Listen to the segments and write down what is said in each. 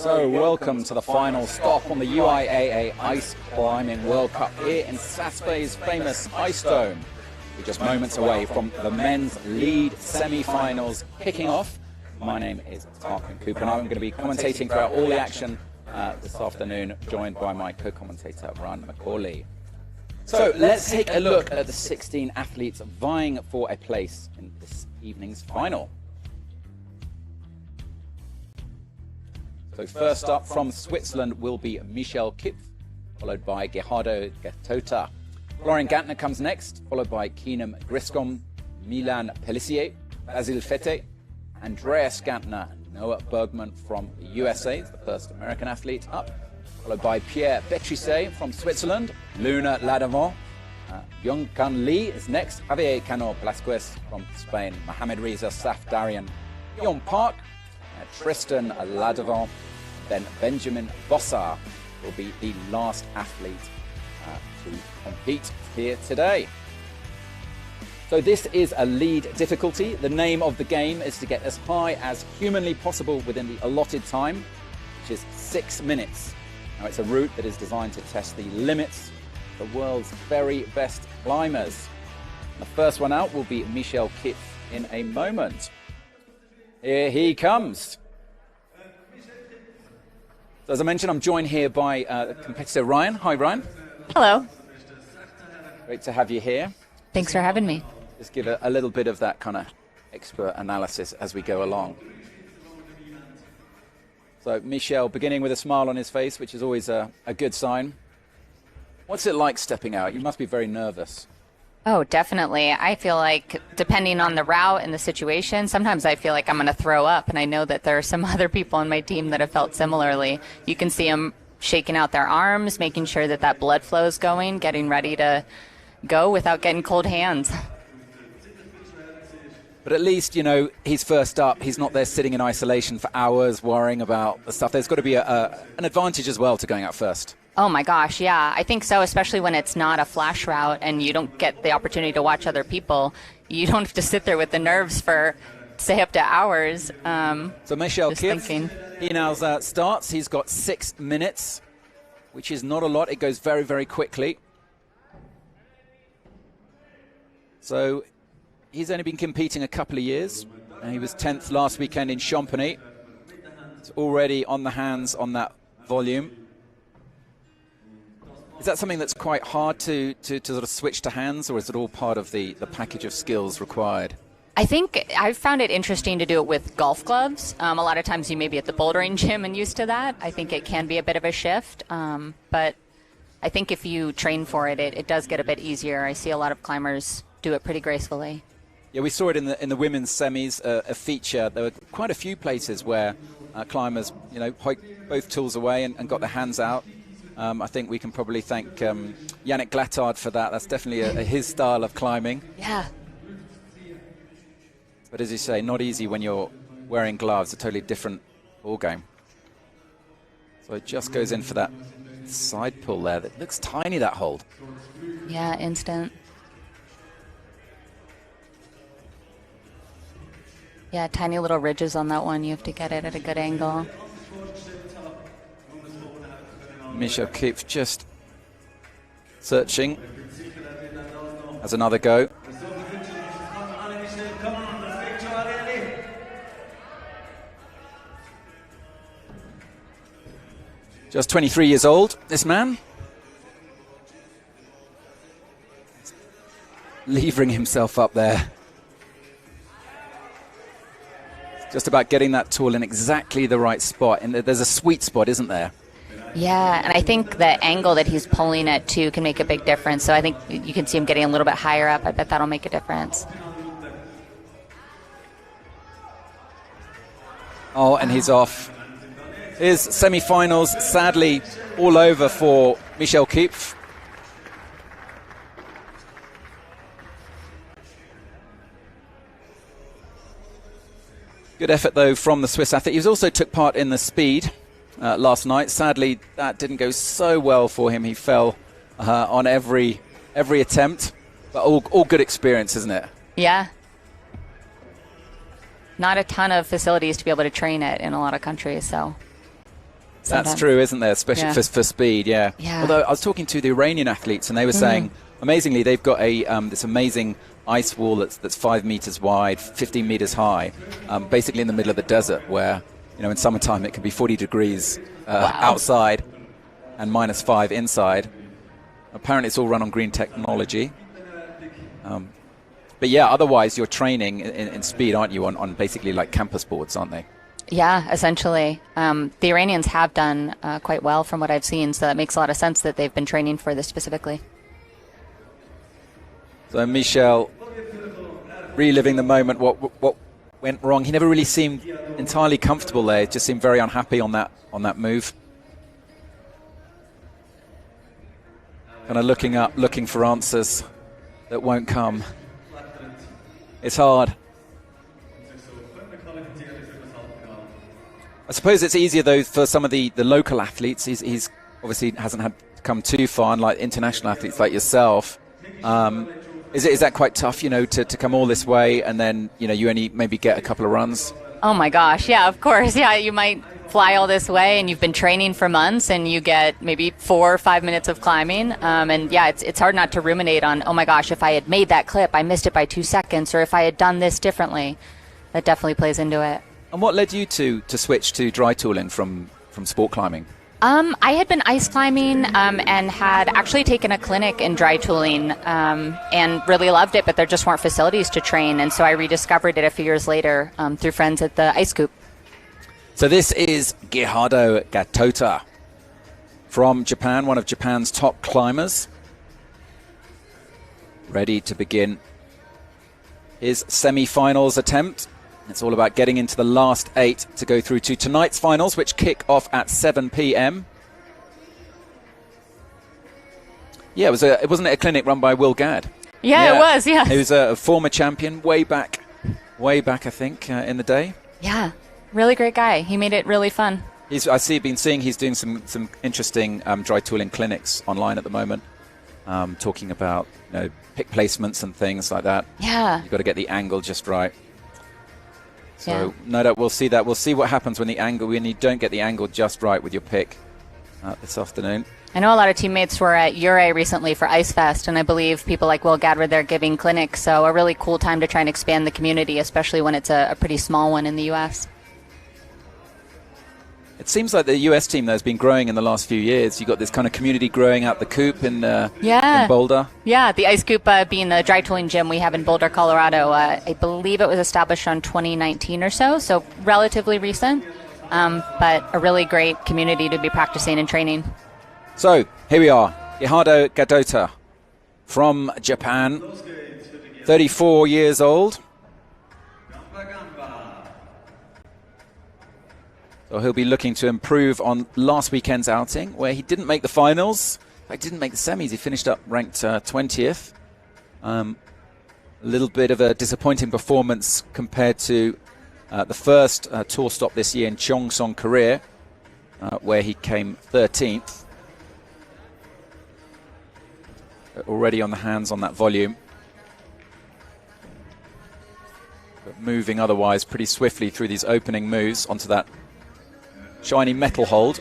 So welcome to the final stop on the UIAA Ice Climbing World Cup here in Saas Bay's famous Ice Dome. We're just moments away from the men's lead semi-finals kicking off. My name is Tarquin Cooper and I'm going to be commentating throughout all the action this afternoon, joined by my co-commentator Ryan McCauley. So let's take a look at the 16 athletes vying for a place in this evening's final. So first up from Switzerland will be Michel Kipf, followed by Gerardo Getota. Florian Gantner comes next, followed by Keenan Griscom, Milan Pellissier, Basil Fete, Andreas Gantner, and Noah Bergman from the USA, the first American athlete up, followed by Pierre Betrisset from Switzerland, Luna Ladavant, Yongkan Lee is next, Javier Cano Blasquez from Spain, Mohamed Reza Safdarian, Yon Park, Tristan Ladavant, then Benjamin Bossard will be the last athlete to compete here today. So this is a lead difficulty. The name of the game is to get as high as humanly possible within the allotted time, which is 6 minutes. Now it's a route that is designed to test the limits of the world's very best climbers. The first one out will be Michel Kipf in a moment. Here he comes. So as I mentioned, I'm joined here by competitor Ryan. Hi, Ryan. Hello. Great to have you here. Thanks for having me. Just give a little bit of that kind of expert analysis as we go along. So Michel, beginning with a smile on his face, which is always a good sign. What's it like stepping out? You must be very nervous. Oh, definitely. I feel like depending on the route and the situation, sometimes I feel like I'm going to throw up. And I know that there are some other people on my team that have felt similarly. You can see them shaking out their arms, making sure that that blood flow is going, getting ready to go without getting cold hands. But at least, you know, he's first up. He's not there sitting in isolation for hours worrying about the stuff. There's got to be an advantage as well to going out first. Oh my gosh, yeah, I think so, especially when it's not a flash route and you don't get the opportunity to watch other people. You don't have to sit there with the nerves for, say, up to hours. So Michel Kipf, he now starts. He's got 6 minutes, which is not a lot. It goes very, very quickly. So he's only been competing a couple of years. He was 10th last weekend in Champagny. He's already on the hands on that volume. Is that something that's quite hard to sort of switch to hands, or is it all part of the package of skills required? I think I've found it interesting to do it with golf gloves. A lot of times you may be at the bouldering gym and used to that. I think it can be a bit of a shift, but I think if you train for it, it does get a bit easier. I see a lot of climbers do it pretty gracefully. Yeah, we saw it in the women's semis, a feature. There were quite a few places where climbers, you know, hiked both tools away and got their hands out. I think we can probably thank Yannick Glattard for that. That's definitely his style of climbing. Yeah. But as you say, not easy when you're wearing gloves. A totally different ball game. So it just goes in for that side pull there. That looks tiny, that hold. Yeah, instant. Yeah, tiny little ridges on that one. You have to get it at a good angle. Michel Kipf just searching. Has another go. Just 23 years old, this man. Levering himself up there. Just about getting that tool in exactly the right spot. And there's a sweet spot, isn't there? Yeah, and I think the angle that he's pulling at, too, can make a big difference. So I think you can see him getting a little bit higher up. I bet that'll make a difference. Oh, and he's off. His semi-finals, sadly, all over for Michel Kipf. Good effort, though, from the Swiss athlete. He also took part in the speed last night. Sadly, that didn't go so well for him. He fell on every attempt. But all good experience, isn't it? Yeah. Not a ton of facilities to be able to train it in a lot of countries, so. sometimes. That's true, isn't there? Especially for speed, yeah. Although I was talking to the Iranian athletes, and they were saying, amazingly, they've got a this amazing ice wall that's 5 meters wide, 15 meters high, basically in the middle of the desert, where in summertime it can be 40 degrees outside and -5 inside. Apparently, it's all run on green technology. But yeah, otherwise you're training in speed, aren't you, on basically like campus boards, aren't they? Yeah, essentially. The Iranians have done quite well from what I've seen, so that makes a lot of sense that they've been training for this specifically. So Michel, reliving the moment, what went wrong? He never really seemed entirely comfortable there. He just seemed very unhappy on that move. Kind of looking up, looking for answers that won't come. It's hard. I suppose it's easier, though, for some of the local athletes. He's obviously hasn't had to come too far, unlike international athletes like yourself. Is that quite tough, to come all this way and then, you only maybe get a couple of runs? Oh, my gosh. Yeah, of course. Yeah, you might fly all this way and you've been training for months and you get maybe 4 or 5 minutes of climbing. And yeah, it's hard not to ruminate on, oh my gosh, if I had made that clip, I missed it by 2 seconds, or if I had done this differently. That definitely plays into it. And what led you to switch to dry tooling from sport climbing? I had been ice climbing and had actually taken a clinic in dry tooling and really loved it, but there just weren't facilities to train. And so I rediscovered it a few years later through friends at the Ice Coop. So this is Gerardo Gatota from Japan, one of Japan's top climbers. Ready to begin his semi-finals attempt. It's all about getting into the last 8 to go through to tonight's finals, which kick off at 7 p.m. Yeah, it wasn't a clinic run by Will Gadd? Yeah, it was, yeah. He was a former champion way back, I think, in the day. Yeah, really great guy. He made it really fun. Been seeing he's doing some interesting dry tooling clinics online at the moment, talking about pick placements and things like that. Yeah. You've got to get the angle just right. So no doubt we'll see that. We'll see what happens when you don't get the angle just right with your pick this afternoon. I know a lot of teammates were at UIAA recently for Ice Fest, and I believe people like Will Gadd were there giving clinics, so a really cool time to try and expand the community, especially when it's a pretty small one in the U.S. It seems like the US team, though, has been growing in the last few years. You've got this kind of community growing out the Coop in Boulder. Yeah, the Ice Coop being the dry tooling gym we have in Boulder, Colorado. I believe it was established around 2019 or so relatively recent, but a really great community to be practicing and training. So, here we are. Gerardo Gatota from Japan, 34 years old. So he'll be looking to improve on last weekend's outing, where he didn't make the finals. He didn't make the semis. He finished up ranked 20th. A little bit of a disappointing performance compared to the first tour stop this year in Cheongsong, Korea, where he came 13th. Already on the hands on that volume. But moving otherwise pretty swiftly through these opening moves onto that shiny metal hold.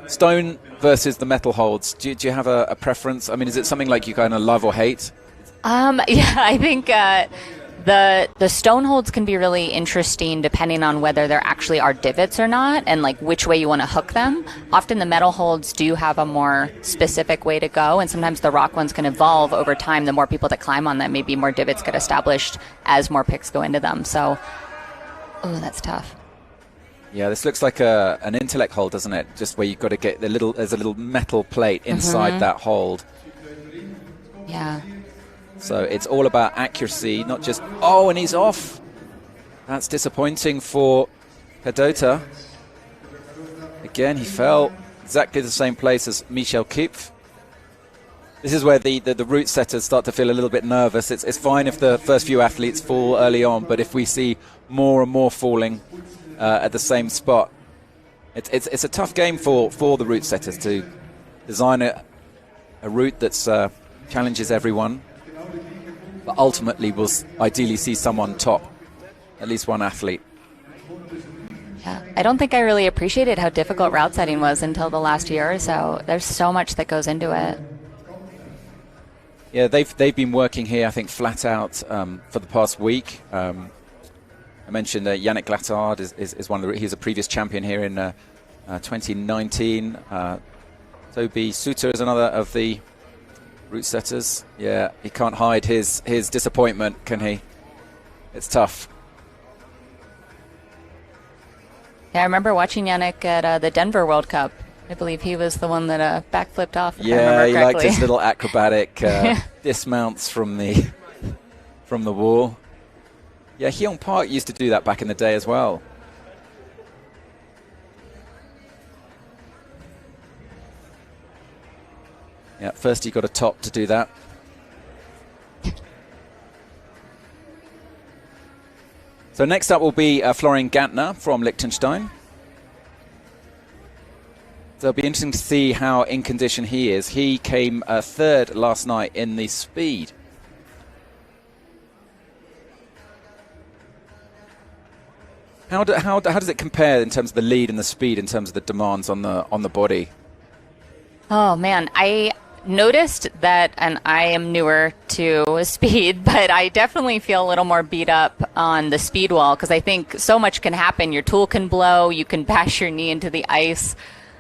Stone versus the metal holds. Do you have a preference? I mean, is it something like you kind of love or hate? Yeah, I think the stone holds can be really interesting depending on whether there actually are divots or not, and like which way you want to hook them. Often the metal holds do have a more specific way to go, and sometimes the rock ones can evolve over time. The more people that climb on them, maybe more divots get established as more picks go into them. So, oh, that's tough. Yeah, this looks like an intellect hold, doesn't it? Just where you've got to get there's a little metal plate inside that hold. Yeah. So it's all about accuracy, not just, oh, and he's off. That's disappointing for Gatota. Again, he fell exactly the same place as Michel Kipf. This is where the route setters start to feel a little bit nervous. It's fine if the first few athletes fall early on, but if we see more and more falling at the same spot, it's a tough game for the route setters to design a route that's challenges everyone, but ultimately we'll ideally see someone top, at least one athlete. Yeah, I don't think I really appreciated how difficult route setting was until the last year or so. There's so much that goes into it. Yeah, they've been working here, I think, flat out for the past week. I mentioned Yannick Glattard is one of the, he's a previous champion here in 2019. Toby Suter is another of the route setters. Yeah, he can't hide his disappointment, can he? It's tough. Yeah, I remember watching Yannick at the Denver World Cup. I believe he was the one that backflipped off. If I remember he correctly. liked his little acrobatic dismounts from the wall. Yeah, Hyung Park used to do that back in the day as well. Yeah, first he got a top to do that. So next up will be Florian Gantner from Liechtenstein. So it'll be interesting to see how in condition he is. He came third last night in the speed. How does it compare in terms of the lead and the speed, in terms of the demands on the body? Oh man, I noticed that, and I am newer to speed, but I definitely feel a little more beat up on the speed wall because I think so much can happen. Your tool can blow, you can bash your knee into the ice.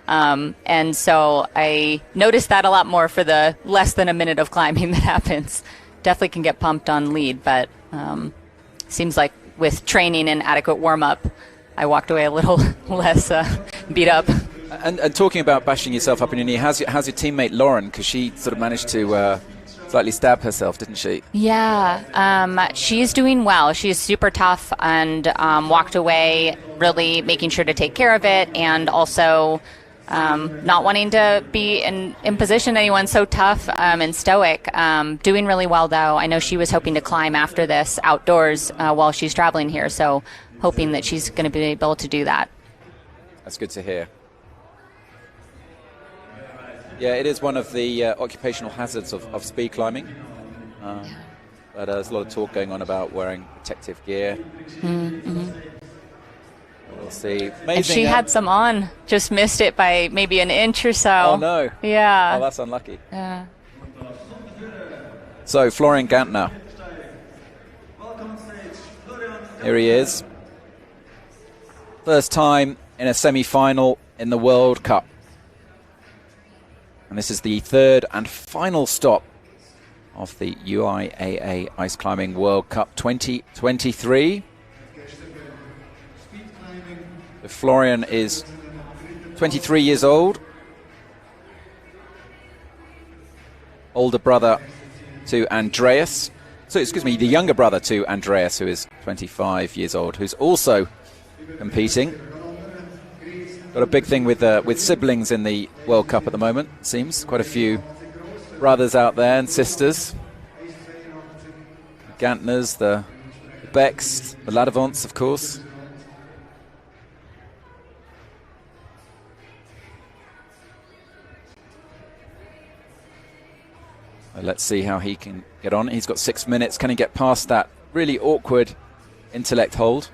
And so I noticed that a lot more for the less than a minute of climbing that happens. Definitely can get pumped on lead, but seems like with training and adequate warm-up, I walked away a little less beat up. And talking about bashing yourself up in your knee, how's your teammate Lauren? Because she sort of managed to slightly stab herself, didn't she? Yeah, she's doing well. She's super tough and walked away really making sure to take care of it, and also not wanting to be in position anyone so tough and stoic. Doing really well, though. I know she was hoping to climb after this outdoors while she's traveling here, so hoping that she's going to be able to do that. That's good to hear. Yeah, it is one of the occupational hazards of speed climbing. But there's a lot of talk going on about wearing protective gear. Mm-hmm. We'll see. Amazing, and she had some on, just missed it by maybe an inch or so. Oh, no. Yeah. Oh, that's unlucky. Yeah. So, Florian Gantner. Here he is. First time in a semi-final in the World Cup. And this is the third and final stop of the UIAA Ice Climbing World Cup 2023. So Florian is 23 years old. Older brother to Andreas. So, excuse me, the younger brother to Andreas, who is 25 years old, who's also competing. Got a big thing with siblings in the World Cup at the moment, it seems. Quite a few brothers out there and sisters. Gantners, the Becks, the Ladevants, of course. Let's see how he can get on. He's got 6 minutes. Can he get past that really awkward intellect hold?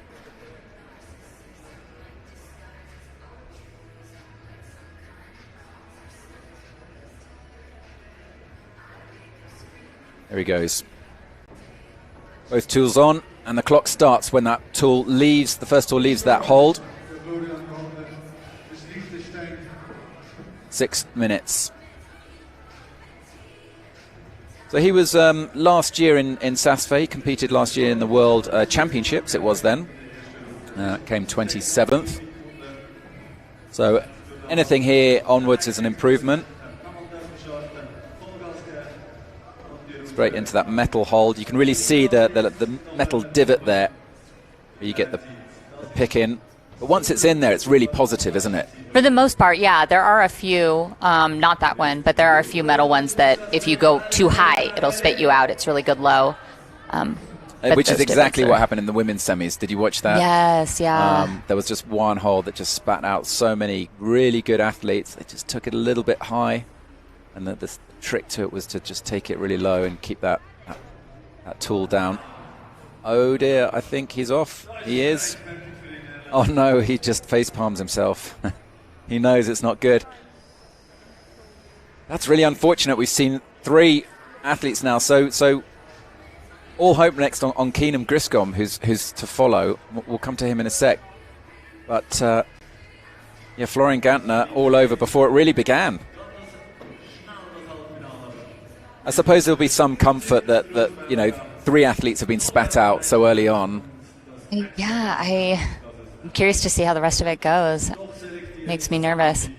There he goes. Both tools on, and the clock starts when that tool leaves, the first tool leaves that hold. 6 minutes. So he was last year in Saas, competed last year in the World Championships, it was then. Came 27th. So anything here onwards is an improvement. Straight into that metal hold. You can really see the metal divot there. You get the pick in. But once it's in there, it's really positive, isn't it? For the most part, yeah. There are a few, not that one, but there are a few metal ones that if you go too high, it'll spit you out. It's really good low. Which is exactly what happened in the women's semis. Did you watch that? Yes, yeah. There was just one hold that just spat out so many really good athletes. They just took it a little bit high. And the trick to it was to just take it really low and keep that tool down. Oh dear, I think he's off. He is. Oh no, he just face palms himself. He knows it's not good. That's really unfortunate. We've seen 3 athletes now, so all hope next on Keenan Griscom, who's to follow. We'll come to him in a sec. But yeah, Florian Gantner all over before it really began. I suppose there'll be some comfort that you know, 3 athletes have been spat out so early on. Yeah, I'm curious to see how the rest of it goes. Makes me nervous.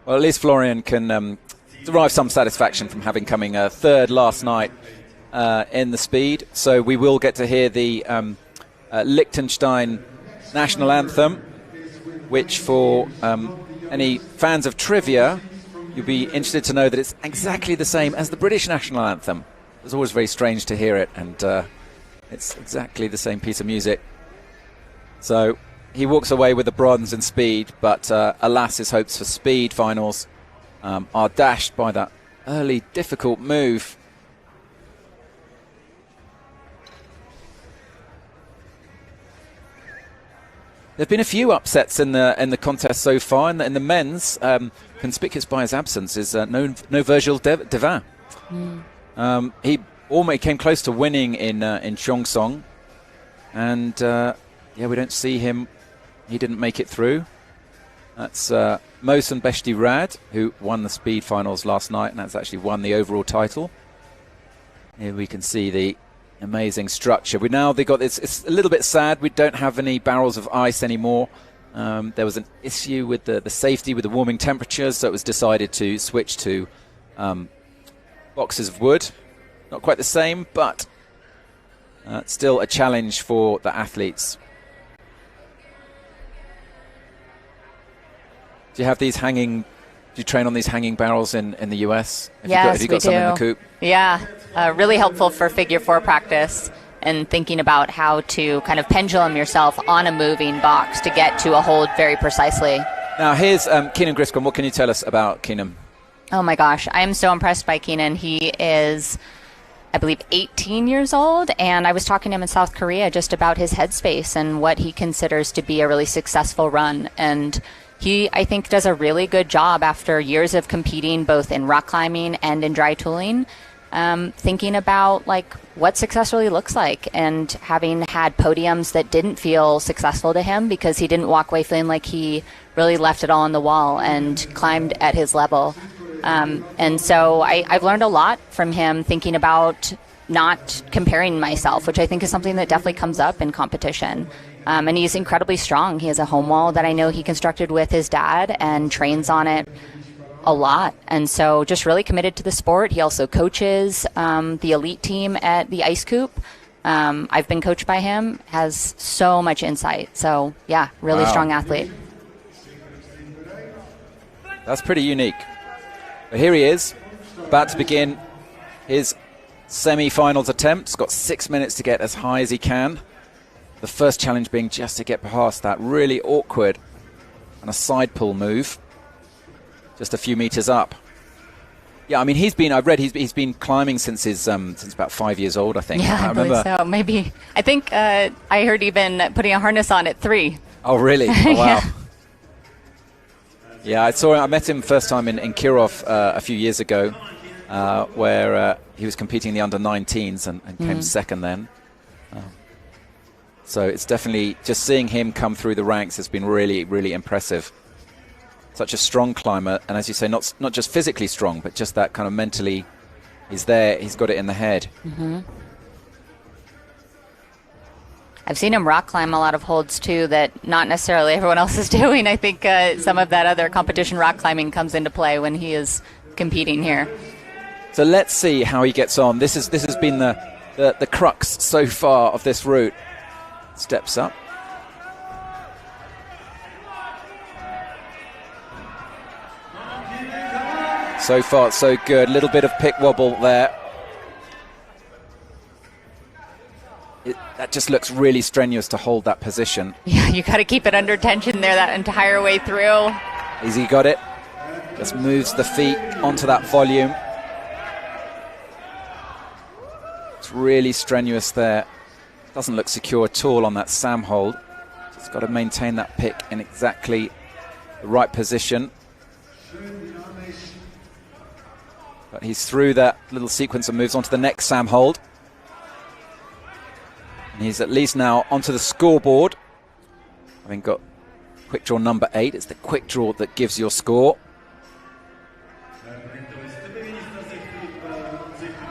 Well, at least Florian can derive some satisfaction from having coming 3rd last night in the speed. So we will get to hear the Liechtenstein national anthem, which for any fans of trivia, you'll be interested to know that it's exactly the same as the British national anthem. It's always very strange to hear it, and it's exactly the same piece of music. So he walks away with the bronze in speed, but alas, his hopes for speed finals are dashed by that early difficult move. There have been a few upsets in the contest so far. In the men's, conspicuous by his absence is no Virgil Devin. He almost came close to winning in Cheongsong, and yeah, we don't see him. He didn't make it through. That's Mohsen Beshti Rad, who won the speed finals last night, and that's actually won the overall title. Here we can see the amazing structure. They got this. It's a little bit sad. We don't have any barrels of ice anymore. There was an issue with the safety with the warming temperatures, so it was decided to switch to boxes of wood. Not quite the same, but still a challenge for the athletes. Do you have these hanging? Do you train on these hanging barrels in the US? Have you got some in the coop? Yeah, really helpful for figure 4 practice and thinking about how to kind of pendulum yourself on a moving box to get to a hold very precisely. Now here's Keenan Griscom. What can you tell us about Keenan? Oh my gosh, I am so impressed by Keenan. He is, I believe, 18 years old, and I was talking to him in South Korea just about his headspace and what he considers to be a really successful run. And he, I think, does a really good job after years of competing both in rock climbing and in dry tooling, thinking about like what success really looks like, and having had podiums that didn't feel successful to him because he didn't walk away feeling like he really left it all on the wall and climbed at his level. And so I've learned a lot from him, thinking about not comparing myself, which I think is something that definitely comes up in competition. And he's incredibly strong. He has a home wall that I know he constructed with his dad and trains on it a lot. And so just really committed to the sport. He also coaches the elite team at the Ice Coop. I've been coached by him, has so much insight. So yeah, really strong athlete. That's pretty unique. But here he is, about to begin his semi-finals attempt. He's got 6 minutes to get as high as he can. The first challenge being just to get past that really awkward and a side pull move, just a few meters up. Yeah, I mean, I've read he's been climbing since about 5 years old, I think. Yeah, I believe so. Maybe. I think I heard even putting a harness on at 3. Oh, really? Oh, wow. Yeah. Yeah, I met him first time in Kirov a few years ago, where he was competing in the under-19s and came second then. So it's definitely, just seeing him come through the ranks has been really, really impressive. Such a strong climber, and as you say, not just physically strong, but just that kind of mentally, he's there, he's got it in the head. Mm-hmm. I've seen him rock climb a lot of holds too that not necessarily everyone else is doing. I think some of that other competition rock climbing comes into play when he is competing here. So let's see how he gets on. This has been the crux so far of this route. Steps up. So far, so good. Little bit of pick wobble there. That just looks really strenuous to hold that position. Yeah, you got to keep it under tension there that entire way through. Easy got it. Just moves the feet onto that volume. It's really strenuous there. doesn't look secure at all on that Sam hold. Just got to maintain that pick in exactly the right position. But he's through that little sequence and moves on to the next Sam hold. And he's at least now onto the scoreboard. Having got quick draw number 8. It's the quick draw that gives your score.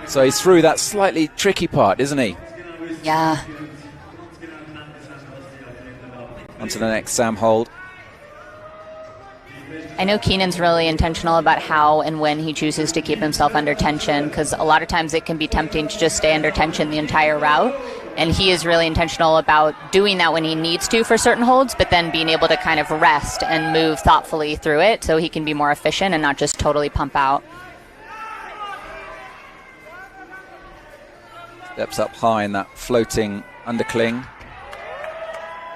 So he's through that slightly tricky part, isn't he? Yeah. Onto the next Sam hold. I know Keenan's really intentional about how and when he chooses to keep himself under tension, because a lot of times it can be tempting to just stay under tension the entire route. And he is really intentional about doing that when he needs to for certain holds, but then being able to kind of rest and move thoughtfully through it so he can be more efficient and not just totally pump out. Steps up high in that floating undercling.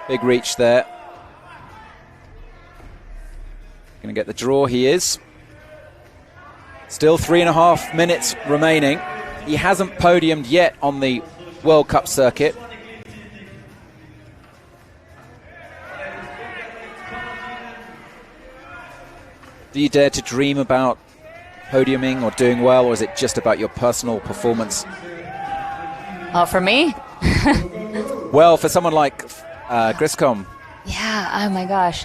Big reach there. Going to get the draw, he is. Still 3.5 minutes remaining. He hasn't podiumed yet on the World Cup circuit. Do you dare to dream about podiuming or doing well, or is it just about your personal performance? Oh, for me? Well, for someone like Griscom. Yeah, oh my gosh.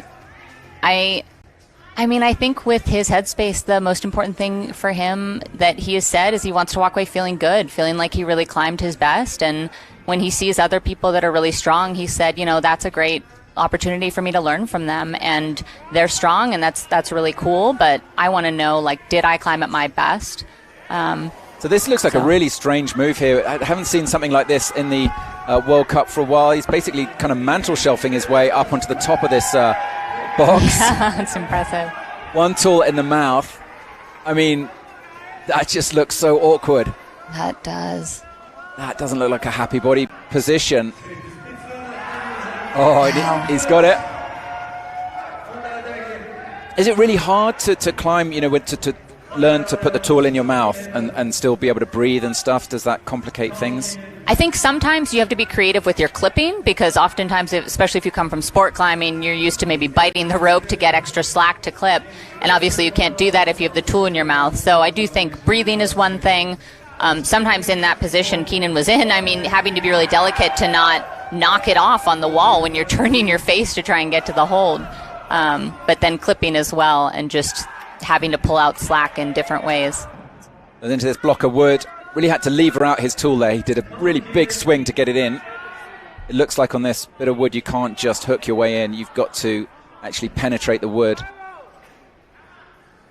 I mean, I think with his headspace, the most important thing for him that he has said is he wants to walk away feeling good, feeling like he really climbed his best. And when he sees other people that are really strong, he said, you know, that's a great opportunity for me to learn from them. And they're strong, and that's really cool. But I want to know, like, did I climb at my best? So this looks like a really strange move here. I haven't seen something like this in the World Cup for a while. He's basically kind of mantle shelving his way up onto the top of this box. That's impressive. One tool in the mouth. I mean, that just looks so awkward. That does. That doesn't look like a happy body position. Oh, Wow. He's got it. Is it really hard to climb, you know, to learn to put the tool in your mouth and still be able to breathe and stuff? Does that complicate things? I think sometimes you have to be creative with your clipping, because oftentimes, especially if you come from sport climbing, you're used to maybe biting the rope to get extra slack to clip. And obviously you can't do that if you have the tool in your mouth. So I do think breathing is one thing. Sometimes in that position Keenan was in, I mean, having to be really delicate to not knock it off on the wall when you're turning your face to try and get to the hold. But then clipping as well, and just having to pull out slack in different ways. And into this block of wood. Really had to lever out his tool there. He did a really big swing to get it in. It looks like on this bit of wood you can't just hook your way in. You've got to actually penetrate the wood.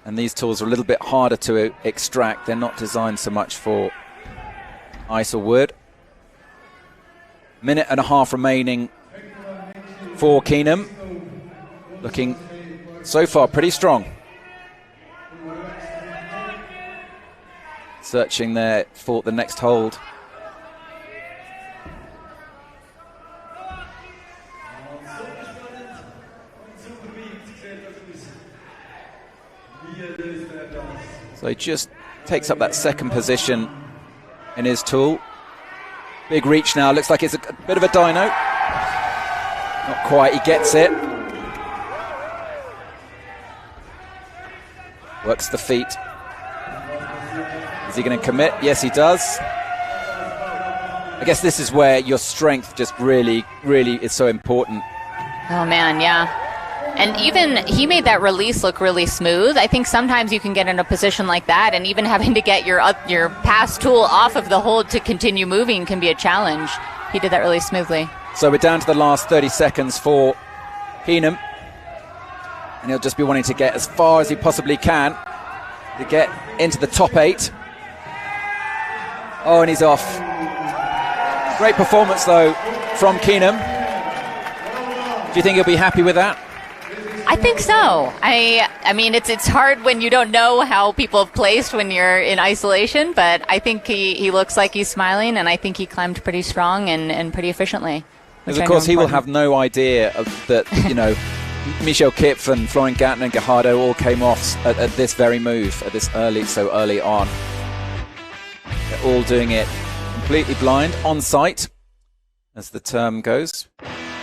And these tools are a little bit harder to extract. They're not designed so much for ice or wood. 1.5 minutes remaining for Keenan. Looking so far pretty strong. Searching there for the next hold. So he just takes up that second position in his tool. Big reach now, looks like it's a bit of a dyno. Not quite, he gets it. Works the feet. Is he going to commit? Yes, he does. I guess this is where your strength just really, really is so important. Oh, man, yeah. And even he made that release look really smooth. I think sometimes you can get in a position like that, and even having to get your pass tool off of the hold to continue moving can be a challenge. He did that really smoothly. So we're down to the last 30 seconds for Keenan. And he'll just be wanting to get as far as he possibly can to get into the top 8. Oh, and he's off. Great performance, though, from Keenan. Do you think he'll be happy with that? I think so. I mean, it's hard when you don't know how people have placed when you're in isolation, but I think he looks like he's smiling, and I think he climbed pretty strong and pretty efficiently. Because, of course, he will have no idea of that, you know, Michel Kipf and Florian Gantner and Guajardo all came off at this very move, at this so early on. They're all doing it completely blind, on site. as the term goes.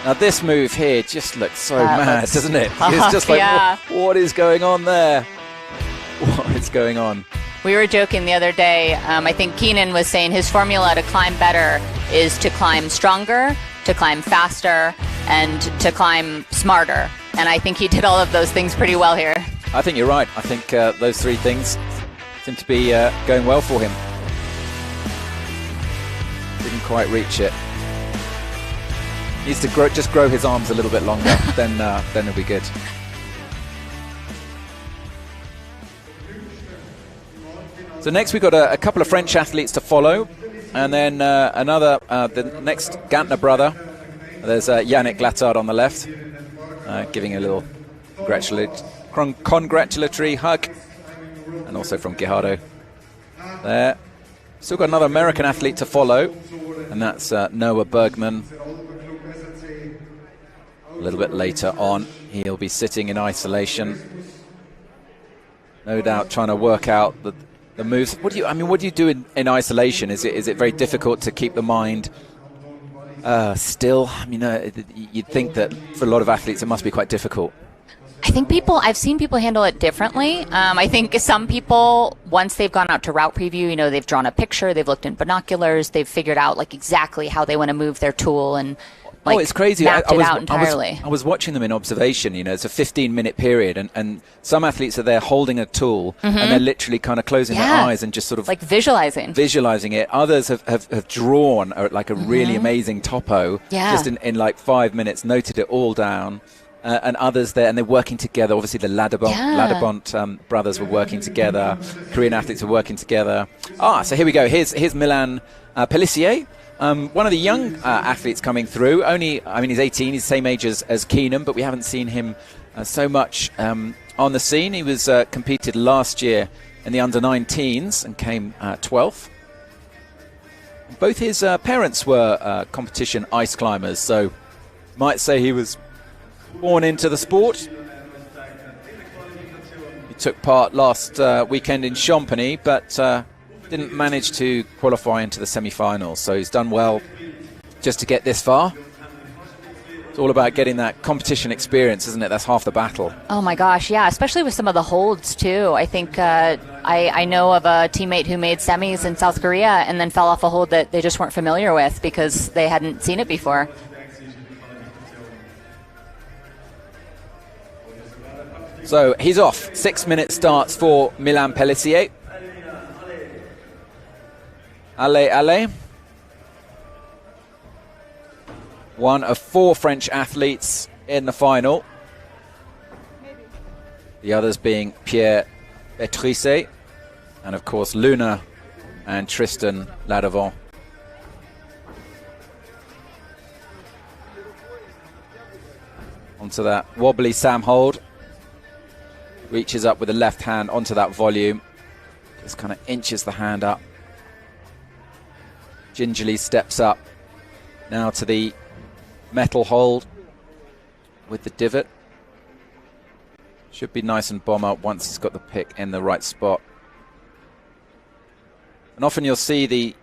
Now this move here just looks so mad, doesn't it? Tough, It's just like, yeah. what is going on there? What is going on? We were joking the other day. I think Keenan was saying his formula to climb better is to climb stronger, to climb faster, and to climb smarter. And I think he did all of those things pretty well here. I think you're right. I think those three things seem to be going well for him. Didn't quite reach it. Needs to just grow his arms a little bit longer, then he'll be good. So next we've got a couple of French athletes to follow, and then the next Gantner brother. There's Yannick Glattard on the left, giving a little congratulatory hug, and also from Guijardo there. Still got another American athlete to follow, and that's Noah Bergman. A little bit later on, he'll be sitting in isolation, no doubt trying to work out the moves. What do you do in isolation? Is it very difficult to keep the mind still? I mean, you'd think that for a lot of athletes it must be quite difficult. I think I've seen people handle it differently. I think some people, once they've gone out to route preview, they've drawn a picture, they've looked in binoculars, they've figured out like exactly how they want to move their tool and it's crazy. Mapped it out entirely. I was watching them in observation. It's a 15-minute period, and some athletes are there holding a tool, and they're literally kind of closing their eyes and just sort of like visualizing it. Others have drawn like a really amazing topo, just in like 5 minutes, noted it all down. And others there, and they're working together. Obviously, the Ladebont brothers were working together. Korean athletes were working together. So here we go. Here's Milan Pellissier. One of the young athletes coming through. He's 18, he's the same age as Keenan, but we haven't seen him so much on the scene. He was competed last year in the under-19s and came 12th. Both his parents were competition ice climbers, so might say he was born into the sport. He took part last weekend in Champagny, but didn't manage to qualify into the semi-finals, so he's done well just to get this far. It's all about getting that competition experience, isn't it? That's half the battle. Oh my gosh, yeah, especially with some of the holds too. I think I know of a teammate who made semis in South Korea and then fell off a hold that they just weren't familiar with because they hadn't seen it before. So he's off. 6-minute starts for Milan Pellissier. Allez. One of 4 French athletes in the final. The others being Pierre Betrisse and, of course, Luna and Tristan Ladevant. Onto that wobbly Sam hold. Reaches up with the left hand onto that volume. Just kind of inches the hand up. Gingerly steps up now to the metal hold with the divot. Should be nice and bomb up once he's got the pick in the right spot. And often you'll see the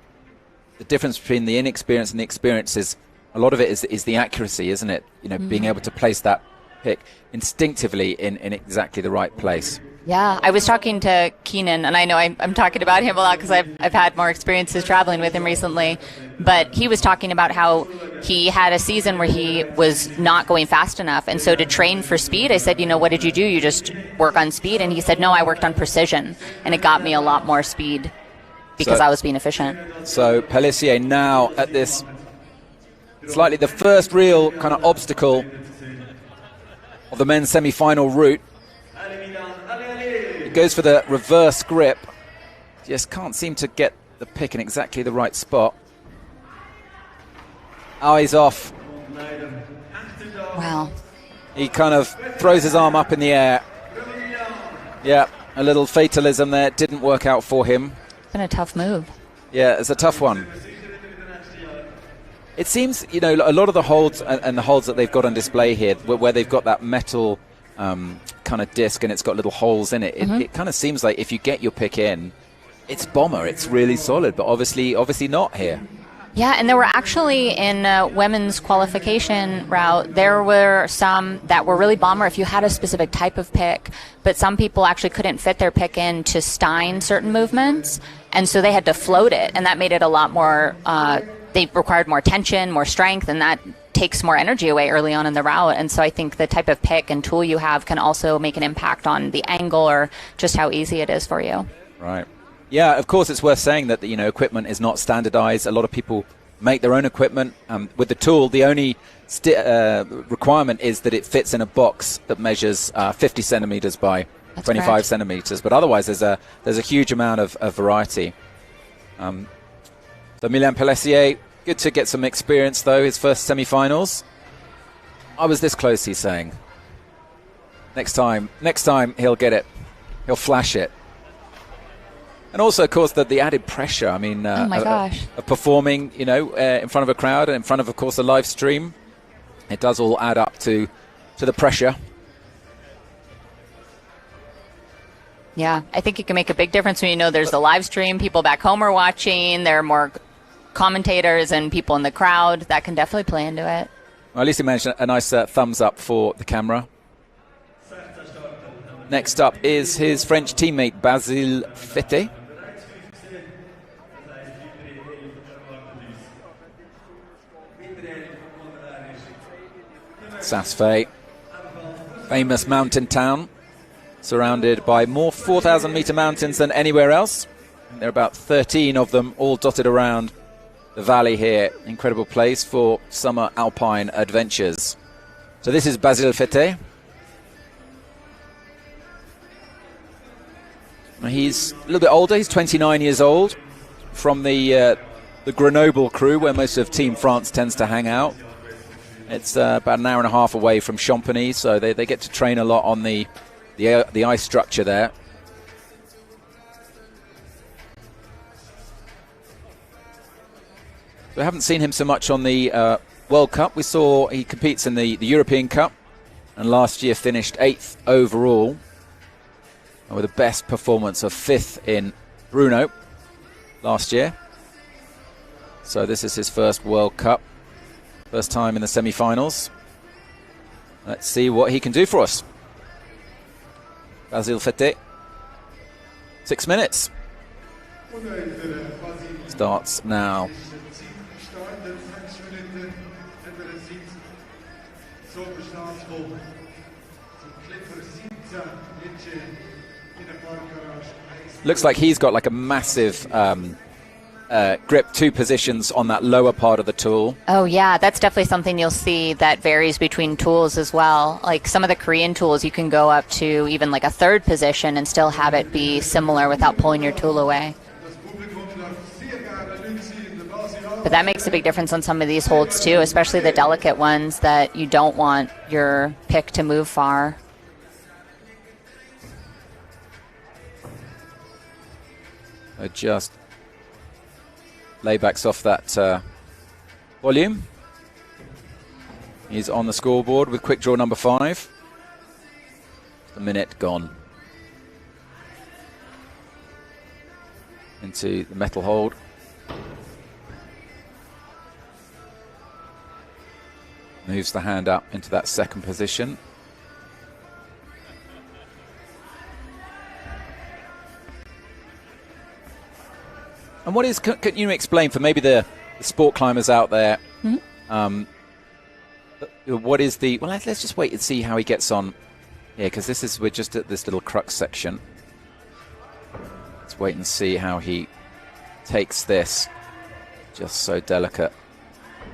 difference between the inexperience and the experience is a lot of it is the accuracy, isn't it? Being able to place that pick instinctively in exactly the right place. Yeah, I was talking to Keenan, and I know I'm talking about him a lot because I've had more experiences traveling with him recently, but he was talking about how he had a season where he was not going fast enough, and so to train for speed, I said, what did you do? You just work on speed? And he said, no, I worked on precision, and it got me a lot more speed because I was being efficient. So Pellissier now at this slightly the first real kind of obstacle of the men's semi-final route. He goes for the reverse grip. Just can't seem to get the pick in exactly the right spot. Eyes off. Wow. He kind of throws his arm up in the air. Yeah, a little fatalism there. Didn't work out for him. It's been a tough move. Yeah, it's a tough one. It seems, a lot of the holds and the holds that they've got on display here, where they've got that metal kind of disc and it's got little holes in it, it kind of seems like if you get your pick in, it's bomber, it's really solid, but obviously not here. Yeah, and there were actually in women's qualification route, there were some that were really bomber if you had a specific type of pick, but some people actually couldn't fit their pick in to stein certain movements, and so they had to float it, and that made it a lot more, they required more tension, more strength, and that takes more energy away early on in the route. And so I think the type of pick and tool you have can also make an impact on the angle or just how easy it is for you. Right. Yeah, of course, it's worth saying that equipment is not standardized. A lot of people make their own equipment. With the tool, the only requirement is that it fits in a box that measures 50 centimeters by That's 25 correct. centimeters. But otherwise, there's a huge amount of variety. So Milan Pellissier, good to get some experience, though, his first semi-finals. I was this close, he's saying. Next time he'll get it. He'll flash it. And also, of course, the added pressure. I mean, Oh my gosh. of performing, in front of a crowd and in front of course, a live stream. It does all add up to the pressure. Yeah, I think it can make a big difference when you know there's the live stream, people back home are watching, there are more commentators and people in the crowd. That can definitely play into it. Well, at least he mentioned a nice thumbs up for the camera. Next up is his French teammate, Basile Fete. Saas, famous mountain town, surrounded by more 4,000-meter mountains than anywhere else. There are about 13 of them, all dotted around the valley here. Incredible place for summer alpine adventures. So this is Basile Fete. He's a little bit older. He's 29 years old, from the Grenoble crew, where most of Team France tends to hang out. It's about an hour and a half away from Champagny, so they get to train a lot on the ice structure there. We haven't seen him so much on the World Cup. We saw he competes in the European Cup, and last year finished 8th overall, with the best performance of 5th in Brno last year. So this is his first World Cup, first time in the semi-finals. Let's see what he can do for us. Basile Fete, 6 minutes. Starts now. Looks like he's got like a massive grip, 2 positions on that lower part of the tool. Oh yeah, that's definitely something you'll see that varies between tools as well. Like some of the Korean tools, you can go up to even like a 3rd position and still have it be similar without pulling your tool away. But that makes a big difference on some of these holds too, especially the delicate ones that you don't want your pick to move far. Just laybacks off that volume. He's on the scoreboard with quick draw number 5. A minute gone. Into the metal hold. Moves the hand up into that 2nd position. And what is, can you explain for maybe the sport climbers out there, what is the, well, let's just wait and see how he gets on here, because we're just at this little crux section. Let's wait and see how he takes this. Just so delicate.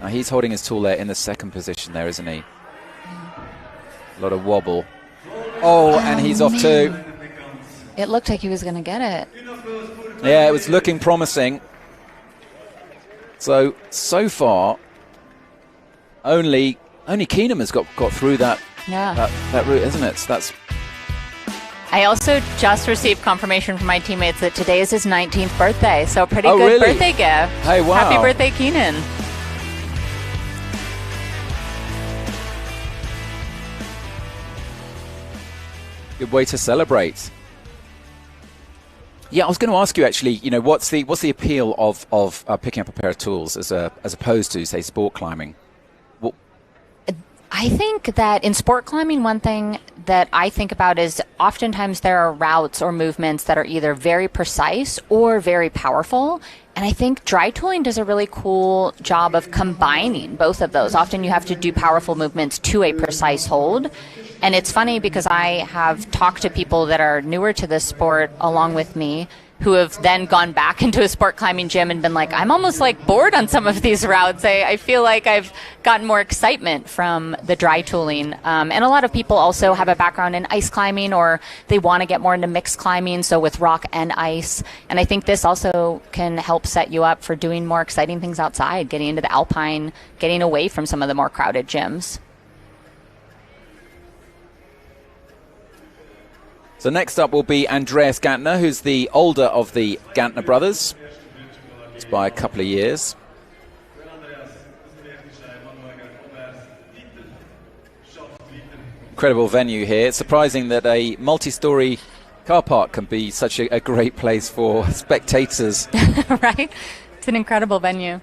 Now he's holding his tool there in the 2nd position there, isn't he? A lot of wobble. Oh, and he's off too. It looked like he was going to get it. Yeah, it was looking promising. So far, only Keenum has got through that route, isn't it? So that's. I also just received confirmation from my teammates that today is his 19th birthday, so a pretty good really? birthday gift. Hey, wow. Happy birthday, Keenan. Good way to celebrate. Yeah, I was going to ask you actually. What's the appeal of picking up a pair of tools as opposed to, say, sport climbing? Well, I think that in sport climbing, one thing that I think about is oftentimes there are routes or movements that are either very precise or very powerful. And I think dry tooling does a really cool job of combining both of those. Often you have to do powerful movements to a precise hold. And it's funny because I have talked to people that are newer to this sport along with me who have then gone back into a sport climbing gym and been like, I'm almost like bored on some of these routes. I feel like I've gotten more excitement from the dry tooling. And a lot of people also have a background in ice climbing, or they want to get more into mixed climbing, so with rock and ice. And I think this also can help set you up for doing more exciting things outside, getting into the alpine, getting away from some of the more crowded gyms. So next up will be Andreas Gantner, who's the older of the Gantner brothers. It's by a couple of years. Incredible venue here. It's surprising that a multi-story car park can be such a great place for spectators. Right? It's an incredible venue.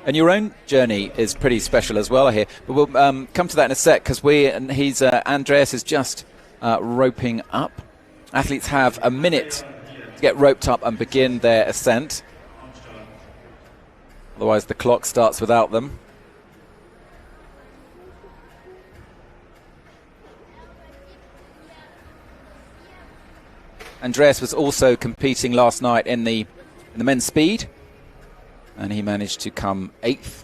And your own journey is pretty special as well, I hear. But we'll come to that in a sec, because Andreas is just roping up. Athletes have a minute to get roped up and begin their ascent. Otherwise, the clock starts without them. Andreas was also competing last night in the men's speed, and he managed to come 8th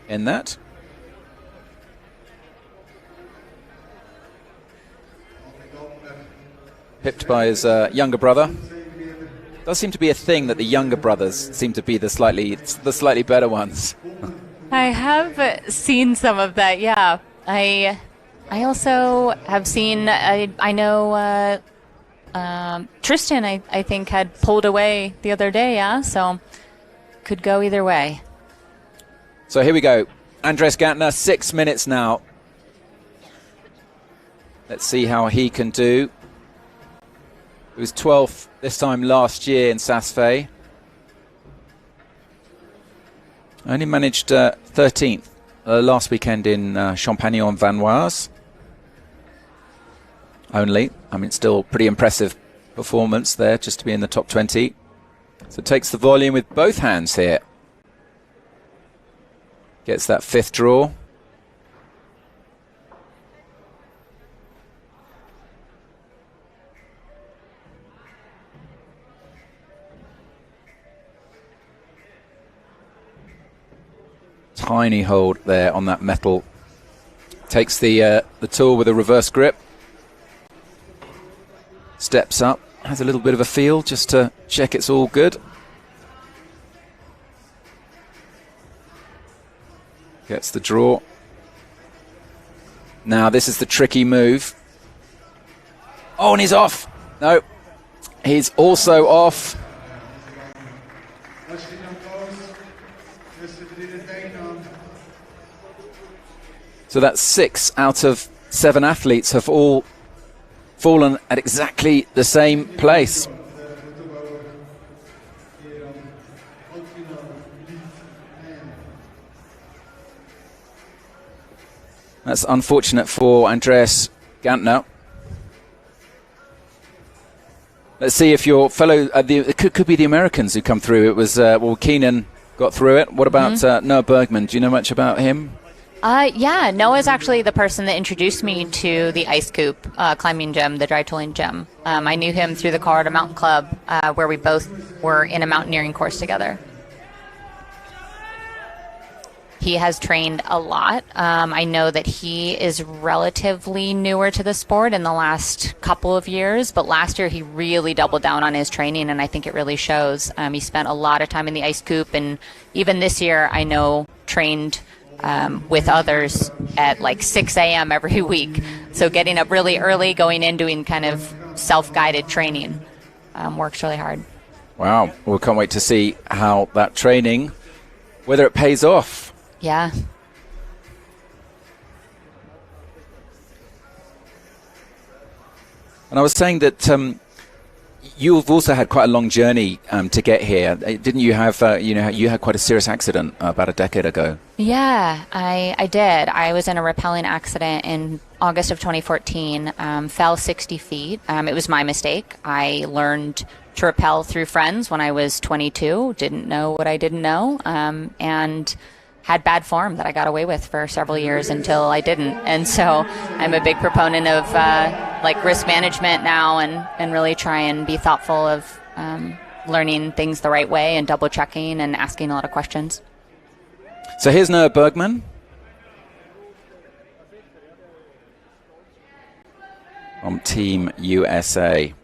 in that. Pipped by his younger brother. Does seem to be a thing that the younger brothers seem to be the slightly better ones. I have seen some of that, yeah. I also have seen, I know Tristan, I think, had pulled away the other day, yeah, so could go either way. So here we go. Andreas Gantner, 6 minutes now. Let's see how he can do. He was 12th this time last year in Saas. Only managed 13th last weekend in Champagnon-Vanoise. Only. I mean, still pretty impressive performance there, just to be in the top 20. So takes the volume with both hands here. Gets that 5th draw. Tiny hold there on that metal. Takes the tool with a reverse grip. Steps up. Has a little bit of a feel just to check it's all good. Gets the draw. Now this is the tricky move. Oh, and he's off. No, he's also off. So that's 6 out of 7 athletes have all fallen at exactly the same place. That's unfortunate for Andreas Gantner. Let's see if your fellow, it could be the Americans who come through. It was, Keenan got through it. What about Noah Bergman? Do you know much about him? Yeah, Noah's actually the person that introduced me to the ice coop climbing gym, the dry tooling gym. I knew him through the Colorado Mountain Club, where we both were in a mountaineering course together. He has trained a lot. I know that he is relatively newer to the sport in the last couple of years, but last year he really doubled down on his training, and I think it really shows. He spent a lot of time in the ice coop, and even this year I know trained with others at like 6 a.m. every week. So getting up really early, going in, doing kind of self-guided training works really hard. Wow. We can't wait to see how that training, whether it pays off. Yeah. And I was saying that you've also had quite a long journey to get here. Didn't you have, you had quite a serious accident about a decade ago? Yeah, I did. I was in a rappelling accident in August of 2014, fell 60 feet. It was my mistake. I learned to rappel through friends when I was 22, didn't know what I didn't know, and had bad form that I got away with for several years until I didn't. And so I'm a big proponent of like risk management now and really try and be thoughtful of learning things the right way and double checking and asking a lot of questions. So here's Noah Bergman. From Team USA.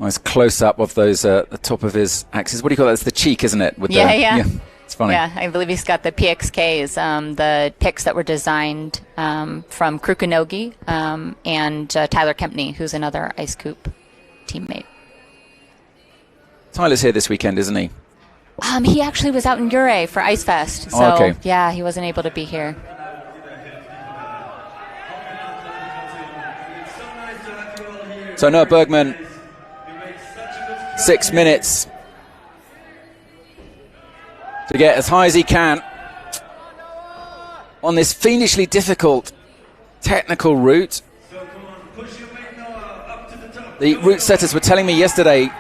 Nice close-up of those, the top of his axis. What do you call that? It's the cheek, isn't it? With yeah. It's funny. Yeah, I believe he's got the PXKs, the picks that were designed from Krukonogi and Tyler Kempney, who's another Ice Coop teammate. Tyler's here this weekend, isn't he? He actually was out in UIAA for Ice Fest. So, okay. Yeah, he wasn't able to be here. So Noah Bergman, 6 minutes to get as high as he can on this fiendishly difficult technical route. The route setters were telling me yesterday,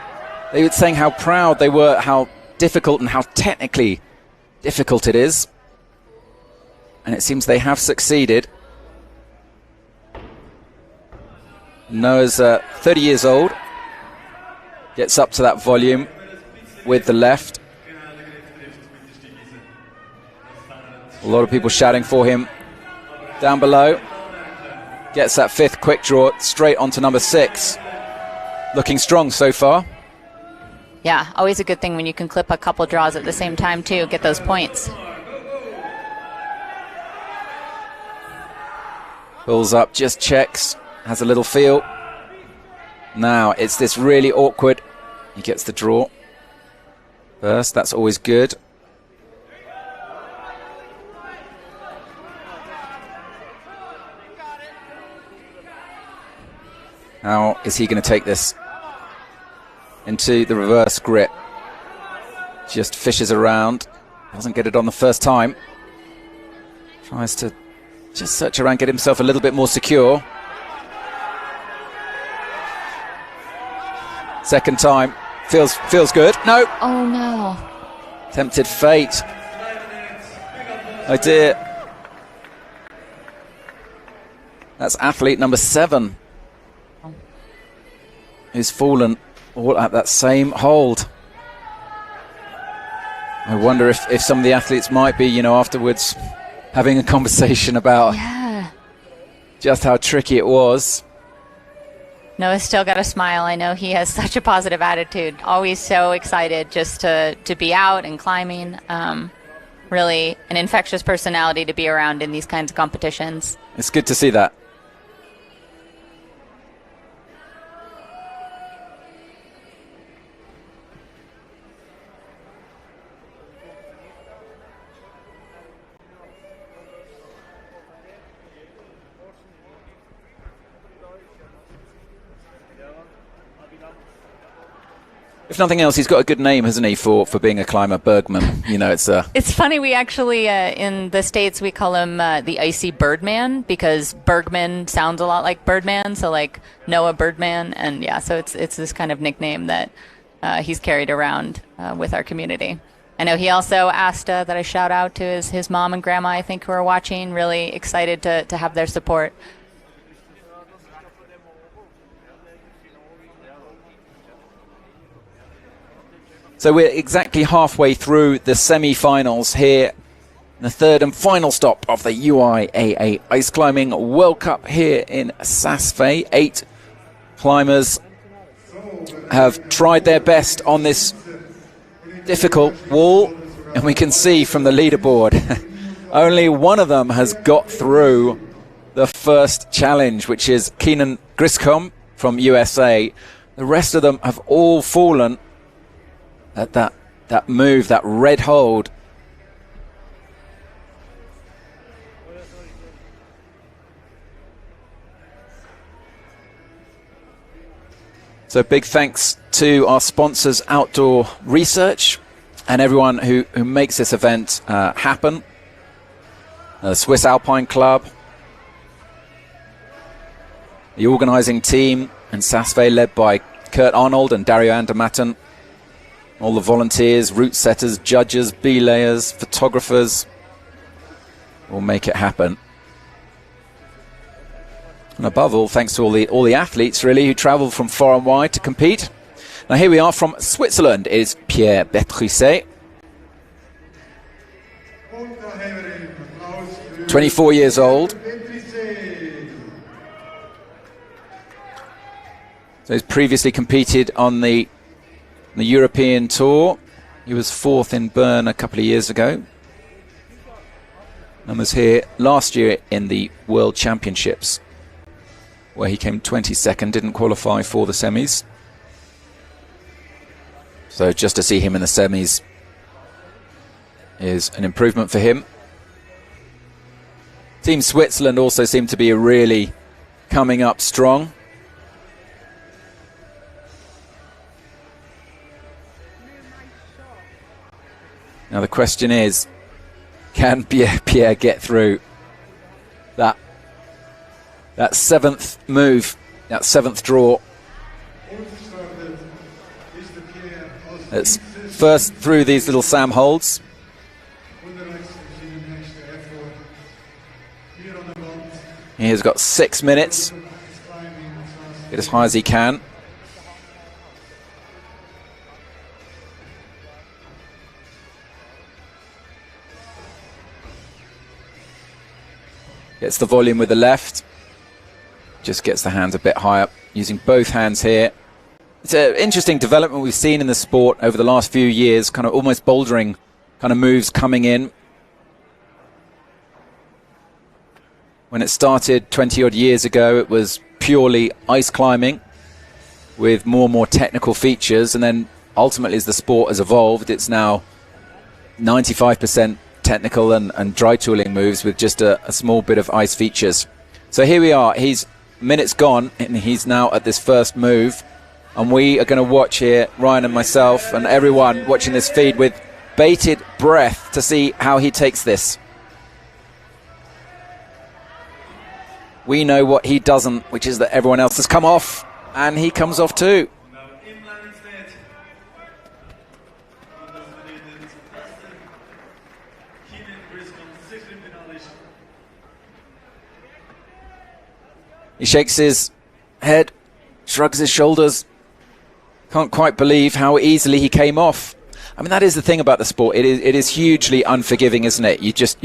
they were saying how proud they were, how difficult and how technically difficult it is. And it seems they have succeeded. Noah's 30 years old. Gets up to that volume with the left. A lot of people shouting for him down below. Gets that fifth quick draw straight onto number 6. Looking strong so far. Yeah, always a good thing when you can clip a couple draws at the same time too, get those points. Pulls up, just checks, has a little feel. Now it's this really awkward. He gets the draw first. That's always good. How is he going to take this into the reverse grip? Just fishes around. Doesn't get it on the first time. Tries to just search around, get himself a little bit more secure. Second time, feels good. No. Oh no. Tempted fate. Oh dear. That's athlete number 7, who's fallen all at that same hold. I wonder if some of the athletes might be, afterwards having a conversation about just how tricky it was. Noah's still got a smile. I know he has such a positive attitude. Always so excited just to be out and climbing. Really an infectious personality to be around in these kinds of competitions. It's good to see that. If nothing else, he's got a good name, hasn't he, for being a climber, Bergman. It's funny, we actually, in the States, we call him the Icy Birdman, because Bergman sounds a lot like Birdman, so like Noah Birdman, and yeah, so it's this kind of nickname that he's carried around with our community. I know he also asked that I shout out to his mom and grandma, I think, who are watching, really excited to have their support. So we're exactly halfway through the semi-finals here. The third and final stop of the UIAA Ice Climbing World Cup here in Saas. 8 climbers have tried their best on this difficult wall. And we can see from the leaderboard, only one of them has got through the first challenge, which is Keenan Griscom from USA. The rest of them have all fallen at that move, that red hold. So big thanks to our sponsors, Outdoor Research, and everyone who makes this event happen. The Swiss Alpine Club, the organising team, and Saas led by Kurt Arnold and Dario Andermatten. All the volunteers, route setters, judges, belayers, photographers will make it happen. And above all, thanks to all the athletes, really, who travel from far and wide to compete. Now here we are from Switzerland is Pierre Bétrisset. 24 years old. So he's previously competed on the European Tour. He was 4th in Bern a couple of years ago. And was here last year in the World Championships, where he came 22nd, didn't qualify for the semis. So just to see him in the semis is an improvement for him. Team Switzerland also seem to be really coming up strong. Now the question is, can Pierre get through that 7th move, that 7th draw? It's first through these little Sam holds. He has got 6 minutes. Get as high as he can. Gets the volume with the left. Just gets the hands a bit higher, using both hands here. It's an interesting development we've seen in the sport over the last few years, kind of almost bouldering kind of moves coming in. When it started 20-odd years ago, it was purely ice climbing with more and more technical features. And then ultimately, as the sport has evolved, it's now 95% technical and dry tooling moves with just a small bit of ice features. So here we are. He's minutes gone, and he's now at this first move. And we are going to watch here, Ryan and myself and everyone watching this feed with bated breath to see how he takes this. We know what he doesn't, which is that everyone else has come off, and he comes off too. He shakes his head, shrugs his shoulders. Can't quite believe how easily he came off. I mean, that is the thing about the sport. It is hugely unforgiving, isn't it? You just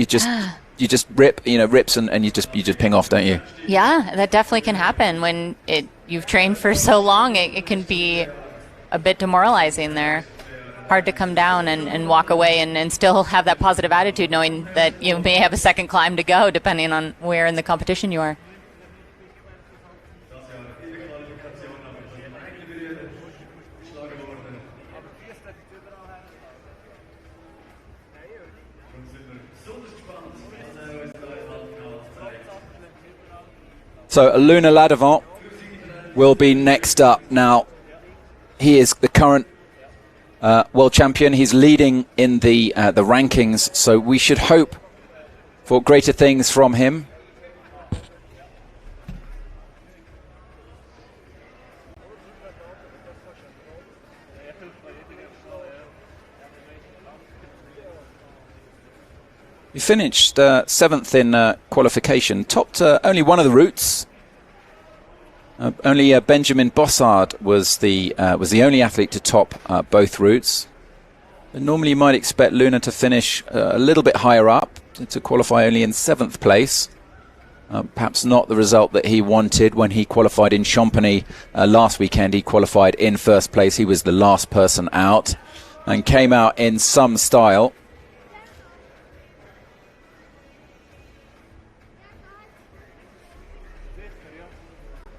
rip, rips and you just ping off, don't you? Yeah, that definitely can happen when you've trained for so long. It can be a bit demoralizing there. Hard to come down and walk away and still have that positive attitude, knowing that you may have a second climb to go, depending on where in the competition you are. So Luna Ladevant will be next up. Now, he is the current world champion. He's leading in the rankings, so we should hope for greater things from him. He finished 7th in qualification, topped only one of the routes. Only Benjamin Bossard was the only athlete to top both routes. And normally you might expect Luna to finish a little bit higher up, to qualify only in 7th place. Perhaps not the result that he wanted when he qualified in Champagny last weekend. He qualified in 1st place. He was the last person out and came out in some style.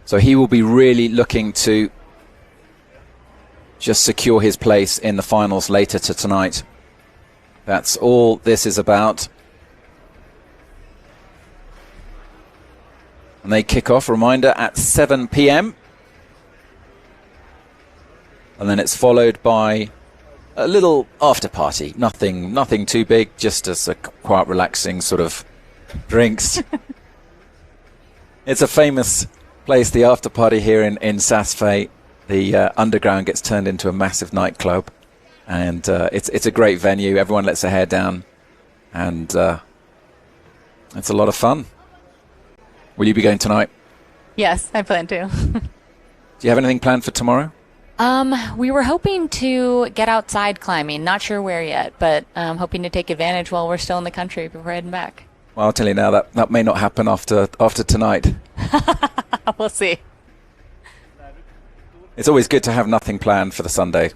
So he will be really looking to just secure his place in the finals later tonight. That's all this is about. And they kick off, reminder, at 7 p.m. and then it's followed by a little after party. Nothing too big, just as a quite relaxing sort of drinks. It's a famous place, the after party here in Saas. The underground gets turned into a massive nightclub, and it's a great venue. Everyone lets their hair down, and it's a lot of fun. Will you be going tonight? Yes, I plan to. Do you have anything planned for tomorrow? We were hoping to get outside climbing. Not sure where yet, but hoping to take advantage while we're still in the country before heading back. Well, I'll tell you now, that may not happen after tonight. We'll see. It's always good to have nothing planned for the Sunday.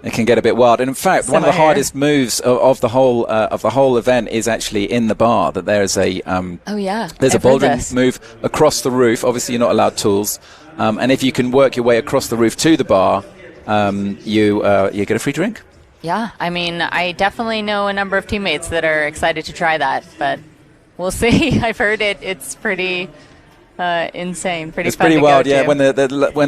It can get a bit wild. And in fact, one of the hardest moves of the whole event is actually in the bar. That there's a there's a bouldering move across the roof. Obviously, you're not allowed tools. And if you can work your way across the roof to the bar, you get a free drink. Yeah, I mean, I definitely know a number of teammates that are excited to try that, but we'll see. I've heard it's pretty insane, pretty it's fun pretty to wild, go yeah. to. When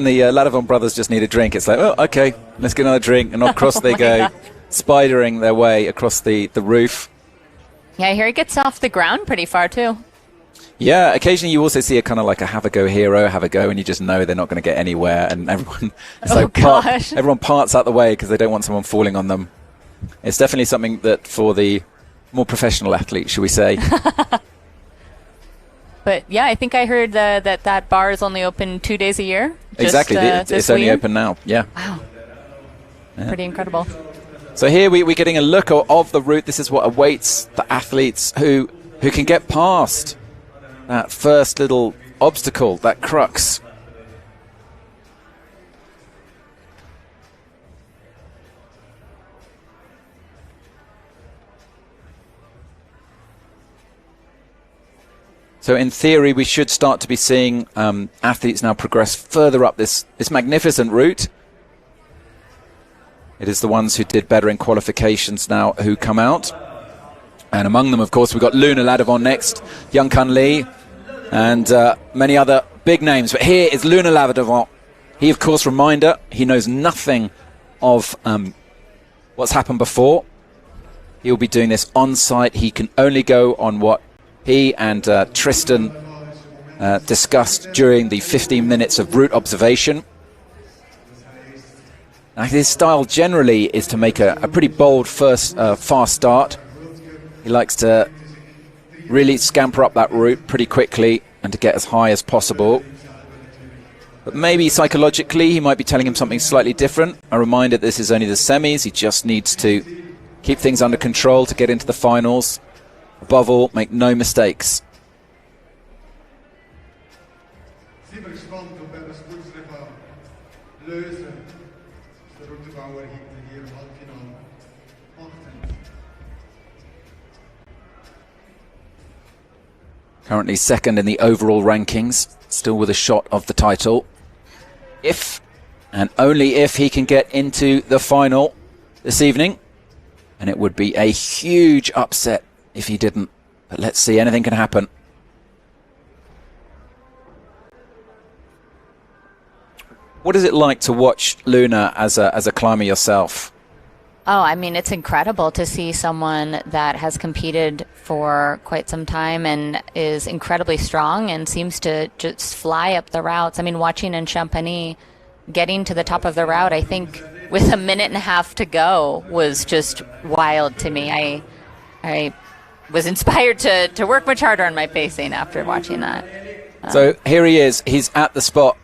the Ladavon brothers just need a drink, it's like, oh, okay, let's get another drink, and across they go, God. spidering their way across the roof. Yeah, I hear it gets off the ground pretty far too. Yeah, occasionally you also see a kind of like a have a go hero, have a go, and you just know they're not going to get anywhere, and everyone everyone parts out the way because they don't want someone falling on them. It's definitely something that for the more professional athletes, shall we say. But yeah, I think I heard that bar is only open 2 days a year. Exactly, it's only open now. Yeah. Wow. Yeah. Pretty incredible. So here we're getting a look of the route. This is what awaits the athletes who can get past that first little obstacle, that crux. So in theory, we should start to be seeing athletes now progress further up this magnificent route. It is the ones who did better in qualifications now who come out. And among them, of course, we've got Luna Ladavon next, Young Kun Lee, and many other big names. But here is Luna Ladavon. He, of course, reminder, he knows nothing of what's happened before. He'll be doing this on site. He can only go on what he and Tristan discussed during the 15 minutes of route observation. Now, his style generally is to make a pretty bold first fast start. He likes to really scamper up that route pretty quickly and to get as high as possible. But maybe psychologically he might be telling him something slightly different. A reminder, this is only the semis. He just needs to keep things under control to get into the finals. Above all, make no mistakes. Currently second in the overall rankings, still with a shot of the title. If and only if he can get into the final this evening. And it would be a huge upset if he didn't. But let's see, anything can happen. What is it like to watch Luna as a climber yourself? Oh, I mean, it's incredible to see someone that has competed for quite some time and is incredibly strong and seems to just fly up the routes. I mean, watching in Champagny, getting to the top of the route, I think with a minute and a half to go was just wild to me. I was inspired to work much harder on my pacing after watching that. So here he is. He's at the spot.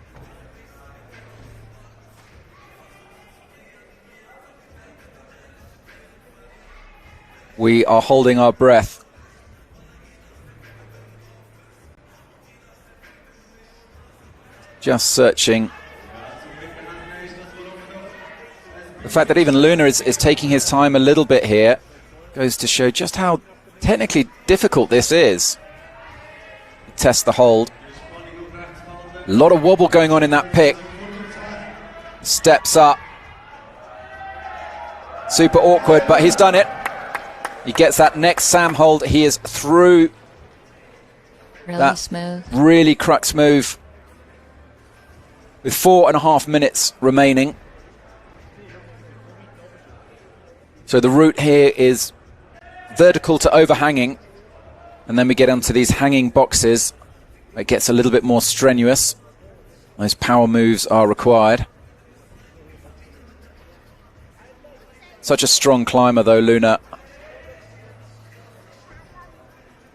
We are holding our breath. Just searching. The fact that even Luna is taking his time a little bit here goes to show just how technically difficult this is. Test the hold. A lot of wobble going on in that pick. Steps up. Super awkward, but he's done it. He gets that next Sam hold. He is through. Really smooth. Really crux move. with 4.5 minutes remaining. So the route here is vertical to overhanging, and then we get onto these hanging boxes. It gets a little bit more strenuous. Those power moves are required. Such a strong climber though, Luna.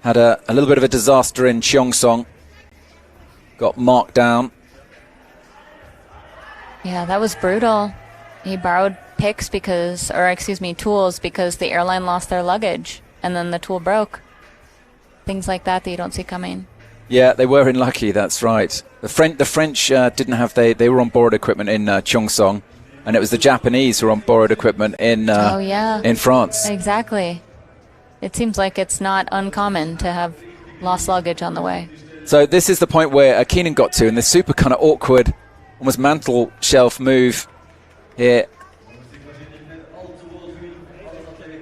Had a little bit of a disaster in Cheongsong. Got marked down. Yeah, that was brutal. He borrowed picks tools because the airline lost their luggage and then the tool broke. Things like that you don't see coming. Yeah, they were unlucky, that's right. The French didn't have, they were on borrowed equipment in Cheongsong, and it was the Japanese who were on borrowed equipment in in France. Exactly. It seems like it's not uncommon to have lost luggage on the way. So this is the point where Keenan got to, and this super kind of awkward, almost mantle shelf move here.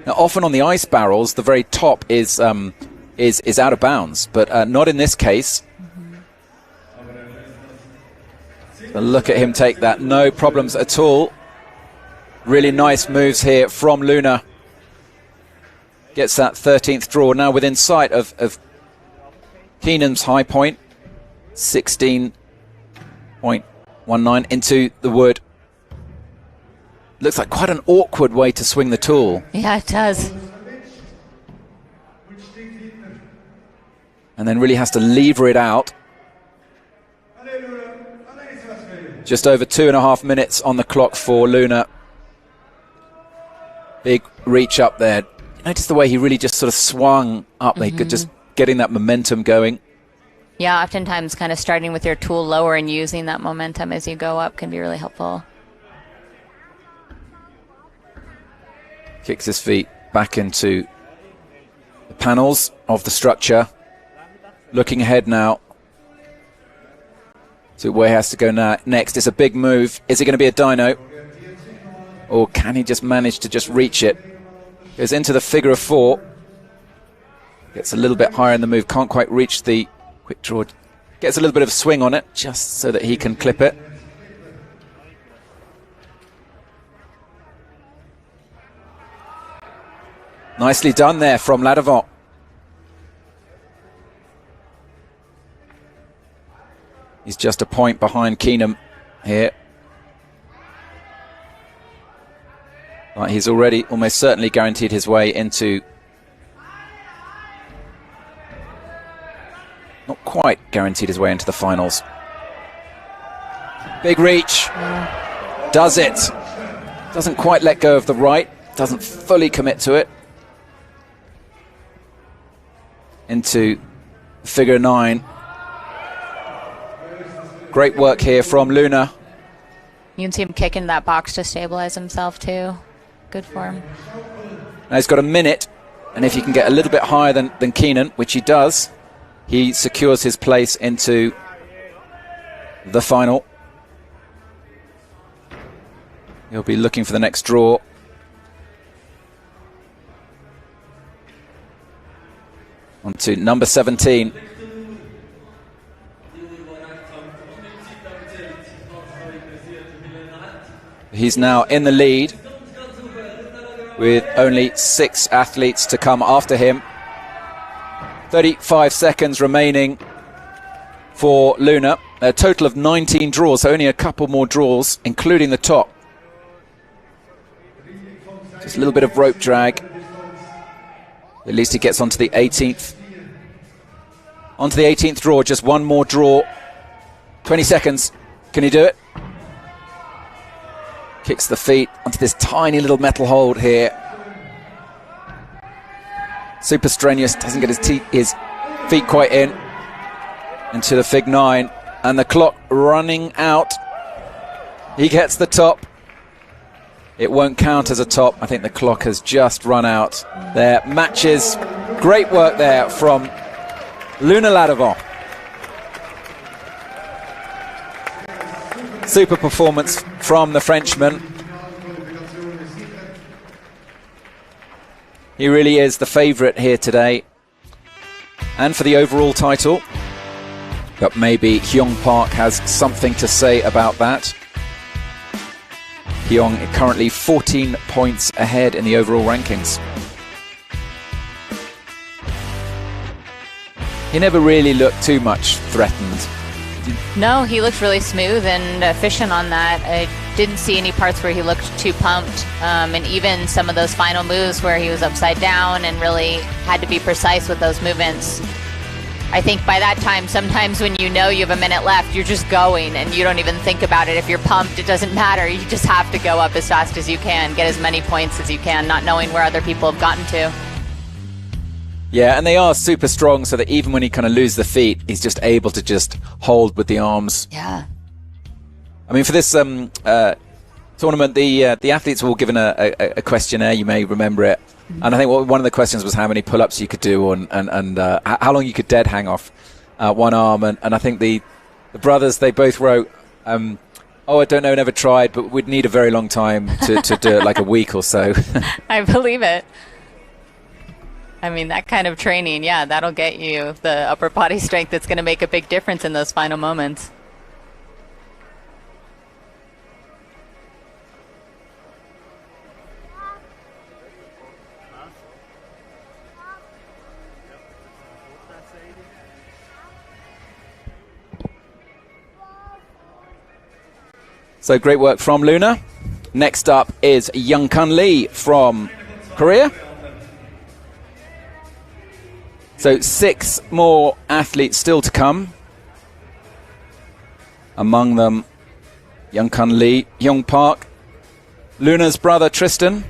Now, often on the ice barrels, the very top is out of bounds, but not in this case. So look at him take that, no problems at all. Really nice moves here from Luna. Gets that 13th draw, now within sight of Keenan's high point. 16.19 into the wood. Looks like quite an awkward way to swing the tool. Yeah, it does. And then really has to lever it out. Just over 2.5 minutes on the clock for Luna. Big reach up there. Notice the way he really just sort of swung up, just getting that momentum going. Yeah, oftentimes kind of starting with your tool lower and using that momentum as you go up can be really helpful. Kicks his feet back into the panels of the structure. Looking ahead now to where he has to go next. It's a big move. Is it going to be a dyno? Or can he just manage to just reach it? Goes into the figure of 4. Gets a little bit higher in the move. Can't quite reach the quick draw. Gets a little bit of swing on it just so that he can clip it. Nicely done there from Ladavant. He's just a point behind Keenan here. But he's already almost certainly guaranteed his way into... Not quite guaranteed his way into the finals. Big reach. Does it. Doesn't quite let go of the right. Doesn't fully commit to it. Into figure 9. Great work here from Luna. You can see him kicking that box to stabilize himself too. Good for him. Now he's got a minute, and if he can get a little bit higher than Keenan, which he does, he secures his place into the final. He'll be looking for the next draw. On to number 17. He's now in the lead with only 6 athletes to come after him. 35 seconds remaining for Luna. A total of 19 draws, so only a couple more draws, including the top. Just a little bit of rope drag. At least he gets onto the 18th. Onto the 18th draw, just one more draw. 20 seconds. Can he do it? Kicks the feet onto this tiny little metal hold here. Super strenuous, doesn't get his feet quite in. Into the fig 9. And the clock running out. He gets the top. It won't count as a top. I think the clock has just run out. There, matches. Great work there from Luna Ladavant. Super performance from the Frenchman. He really is the favourite here today. And for the overall title. But maybe Hyung Park has something to say about that. Hyung currently 14 points ahead in the overall rankings. He never really looked too much threatened. No, he looked really smooth and efficient on that. I didn't see any parts where he looked too pumped. And even some of those final moves where he was upside down and really had to be precise with those movements. I think by that time, sometimes when you know you have a minute left, you're just going and you don't even think about it. If you're pumped, it doesn't matter. You just have to go up as fast as you can, get as many points as you can, not knowing where other people have gotten to. Yeah, and they are super strong, so that even when he kind of loses the feet, he's just able to just hold with the arms. Yeah. I mean, for this tournament, the athletes were all given a questionnaire. You may remember it. And I think one of the questions was how many pull-ups you could do and how long you could dead hang off one arm. And I think the brothers, they both wrote, I don't know, never tried, but we'd need a very long time to do it, like a week or so. I believe it. I mean, that kind of training, yeah, that'll get you the upper body strength that's going to make a big difference in those final moments. So great work from Luna. Next up is Young-kun Lee from Korea. So 6 more athletes still to come. Among them, Young-kun Lee, Hyung Park, Luna's brother Tristan,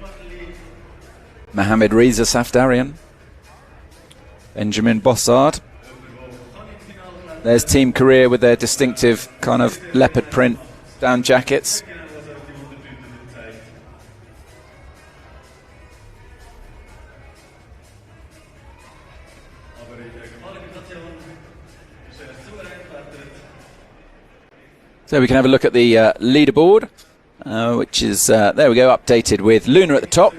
Mohamed Reza Safdarian, Benjamin Bossard. There's Team Korea with their distinctive kind of leopard print down jackets. So we can have a look at the leaderboard, which is, there we go, updated with Luna at the top,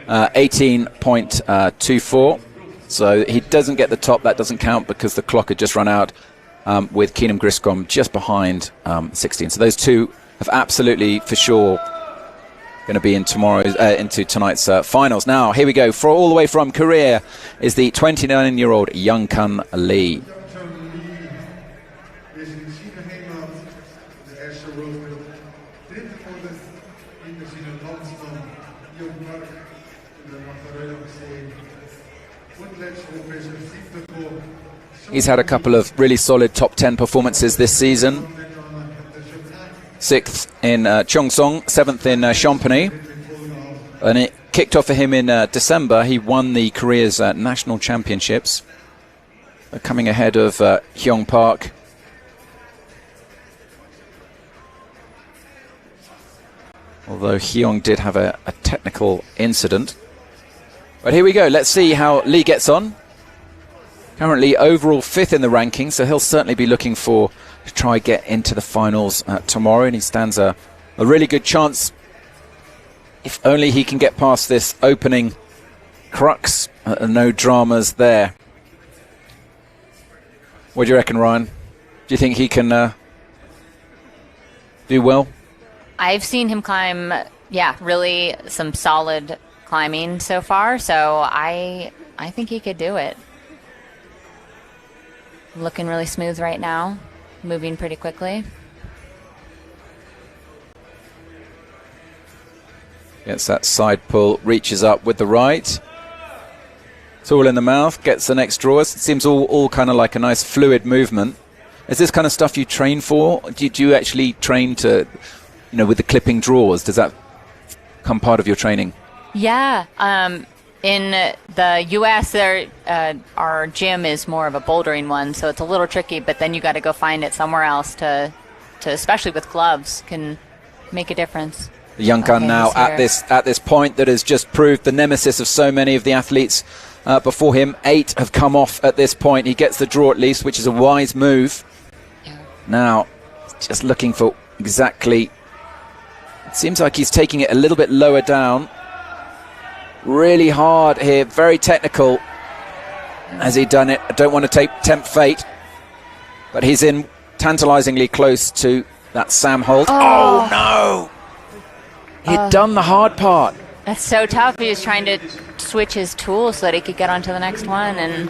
18.24. So he doesn't get the top, that doesn't count because the clock had just run out, with Keenan Griscom just behind 16. So those two have absolutely, for sure, going to be in into tonight's finals. Now, here we go. For all the way from Korea is the 29-year-old Young-kun Lee. He's had a couple of really solid top 10 performances this season. 6th in Cheongsong, 7th in Champagny. And it kicked off for him in December. He won the Korea's national championships, coming ahead of Hyung Park. Although Hyung did have a technical incident. But here we go. Let's see how Lee gets on. Currently overall 5th in the rankings, so he'll certainly be looking to try get into the finals tomorrow, and he stands a really good chance if only he can get past this opening crux. No dramas there. What do you reckon, Ryan? Do you think he can do well? I've seen him climb, really some solid climbing so far, so I think he could do it. Looking really smooth right now, moving pretty quickly. Gets that side pull, reaches up with the right. It's all in the mouth, gets the next draw. It seems all kind of like a nice fluid movement. Is this kind of stuff you train for? Do you actually train to, with the clipping draws? Does that become part of your training? Yeah. In the U.S., our gym is more of a bouldering one, so it's a little tricky, but then you got to go find it somewhere else to especially with gloves, can make a difference. Young-kun now at this point that has just proved the nemesis of so many of the athletes before him. 8 have come off at this point. He gets the draw at least, which is a wise move. Yeah. Now, just looking for exactly... It seems like he's taking it a little bit lower down. Really hard here, very technical. Has he done it? I don't want to tempt fate. But he's in tantalizingly close to that Sam hold. Oh no! He'd done the hard part. That's so tough. He was trying to switch his tool so that he could get on to the next one, and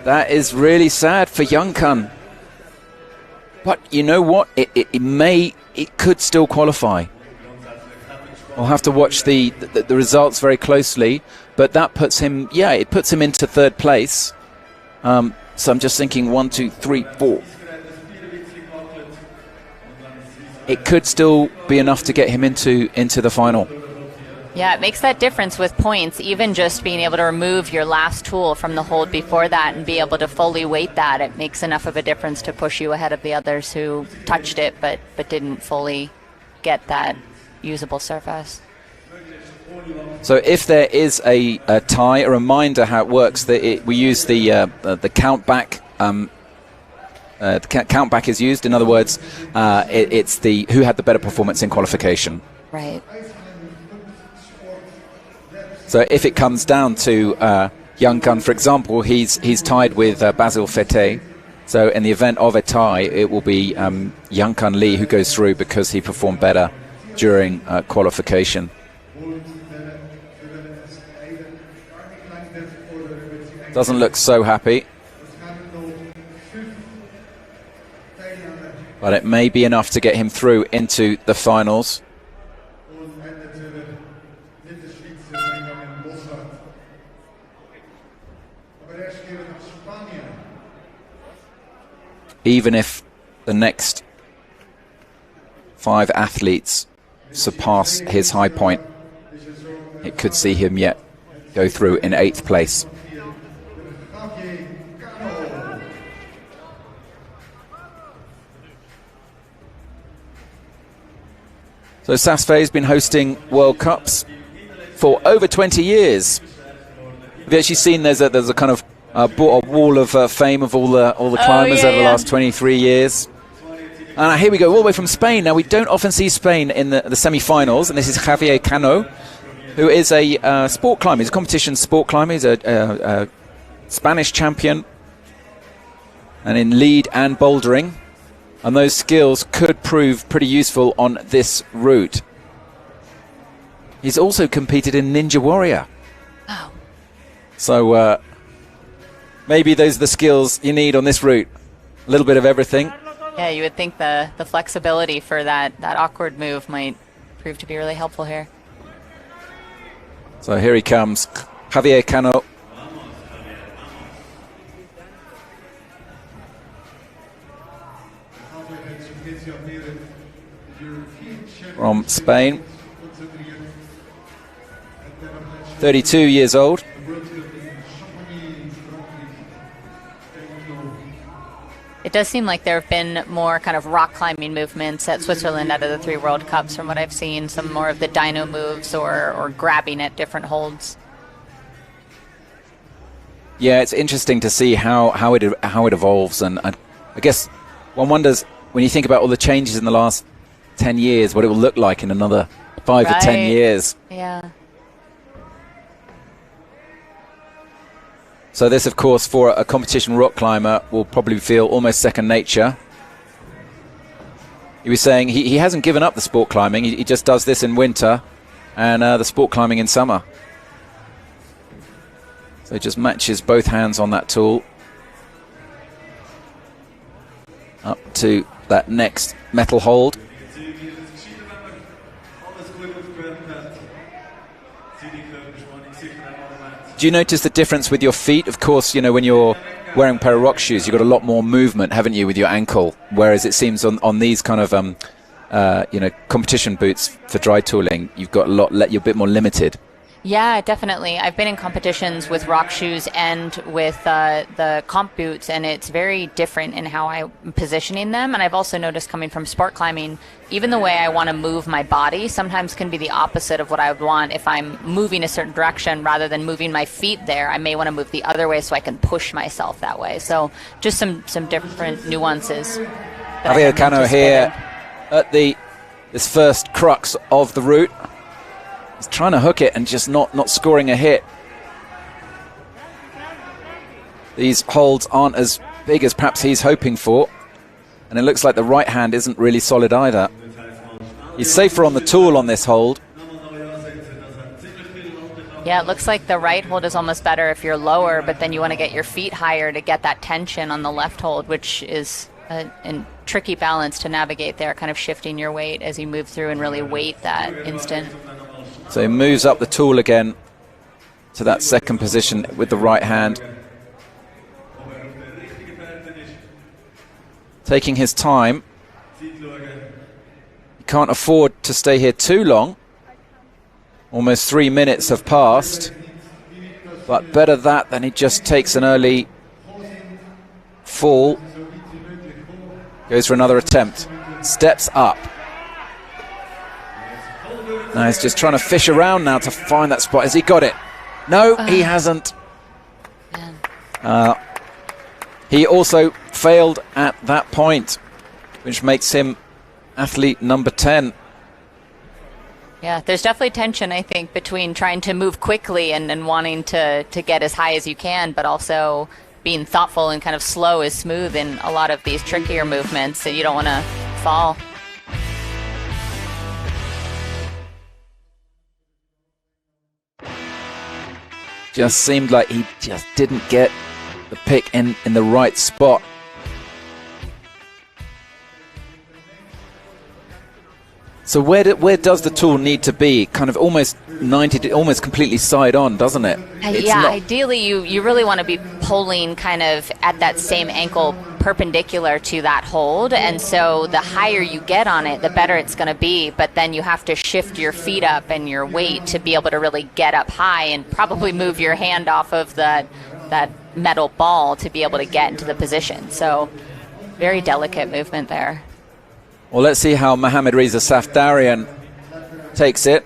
that is really sad for Youngkun. But you know what? It could still qualify. We'll have to watch the results very closely, but that puts him, it puts him into third place. So I'm just thinking 1, 2, 3, 4. It could still be enough to get him into the final. Yeah, it makes that difference with points, even just being able to remove your last tool from the hold before that and be able to fully weight that. It makes enough of a difference to push you ahead of the others who touched it but didn't fully get that usable surface. So if there is a tie, a reminder how it works, that we use the count back. The count back is used. In other words, it's the who had the better performance in qualification. Right. So if it comes down to Youngkun, for example, he's tied with Basil Fete. So in the event of a tie, it will be Youngkun Lee who goes through because he performed better during qualification. Doesn't look so happy. But it may be enough to get him through into the finals. Even if the next 5 athletes surpass his high point, it could see him yet go through in 8th place. So Saas has been hosting World Cups for over 20 years. Have you actually seen there's a kind of a wall of fame of all the climbers over the last 23 years? And here we go, all the way from Spain. Now, we don't often see Spain in the semi-finals, and this is Javier Cano, who is a sport climber. He's a competition sport climber. He's a Spanish champion, and in lead and bouldering. And those skills could prove pretty useful on this route. He's also competed in Ninja Warrior. Oh. So maybe those are the skills you need on this route. A little bit of everything. Yeah, you would think the flexibility for that awkward move might prove to be really helpful here. So here he comes, Javier Cano. From Spain, 32 years old. It does seem like there have been more kind of rock climbing movements at Switzerland out of the 3 World Cups from what I've seen, some more of the dyno moves or grabbing at different holds. Yeah, it's interesting to see how it evolves, and I guess one wonders when you think about all the changes in the last 10 years, what it will look like in another 5 or 10 years. Yeah. So this, of course, for a competition rock climber will probably feel almost second nature. He was saying he hasn't given up the sport climbing. He just does this in winter and the sport climbing in summer. So he just matches both hands on that tool. Up to that next metal hold. Do you notice the difference with your feet? Of course, you know, when you're wearing a pair of rock shoes, you've got a lot more movement, haven't you, with your ankle? Whereas it seems on these kind of, competition boots for dry tooling, you've got you're a bit more limited. Yeah, definitely. I've been in competitions with rock shoes and with the comp boots, and it's very different in how I'm positioning them. And I've also noticed coming from sport climbing, even the way I want to move my body sometimes can be the opposite of what I would want. If I'm moving a certain direction rather than moving my feet there, I may want to move the other way so I can push myself that way. So just some different nuances. Javier Cano here at this first crux of the route. He's trying to hook it and just not scoring a hit. these holds aren't as big as perhaps he's hoping for. And it looks like the right hand isn't really solid either. He's safer on the tool on this hold. Yeah, it looks like the right hold is almost better if you're lower, but then you want to get your feet higher to get that tension on the left hold, which is a tricky balance to navigate there, kind of shifting your weight as you move through and really wait that instant. So he moves up the tool again to that second position with the right hand. Taking his time. He can't afford to stay here too long. Almost 3 minutes have passed, but better that than he just takes an early fall. Goes for another attempt. Steps up. Now he's just trying to fish around now to find that spot. Has he got it? No, he hasn't. He also failed at that point, which makes him athlete number 10. Yeah, there's definitely tension, I think, between trying to move quickly and wanting to get as high as you can, but also being thoughtful and kind of slow is smooth in a lot of these trickier movements, so you don't want to fall. Just seemed like he just didn't get the pick in the right spot. So where does the tool need to be? Kind of almost 90, almost completely side on, doesn't it? Yeah, ideally you really want to be pulling kind of at that same ankle perpendicular to that hold, and so the higher you get on it, the better it's going to be, but then you have to shift your feet up and your weight to be able to really get up high and probably move your hand off of that metal ball to be able to get into the position. So very delicate movement there. Well, let's see how Mohammad Reza Safdarian takes it.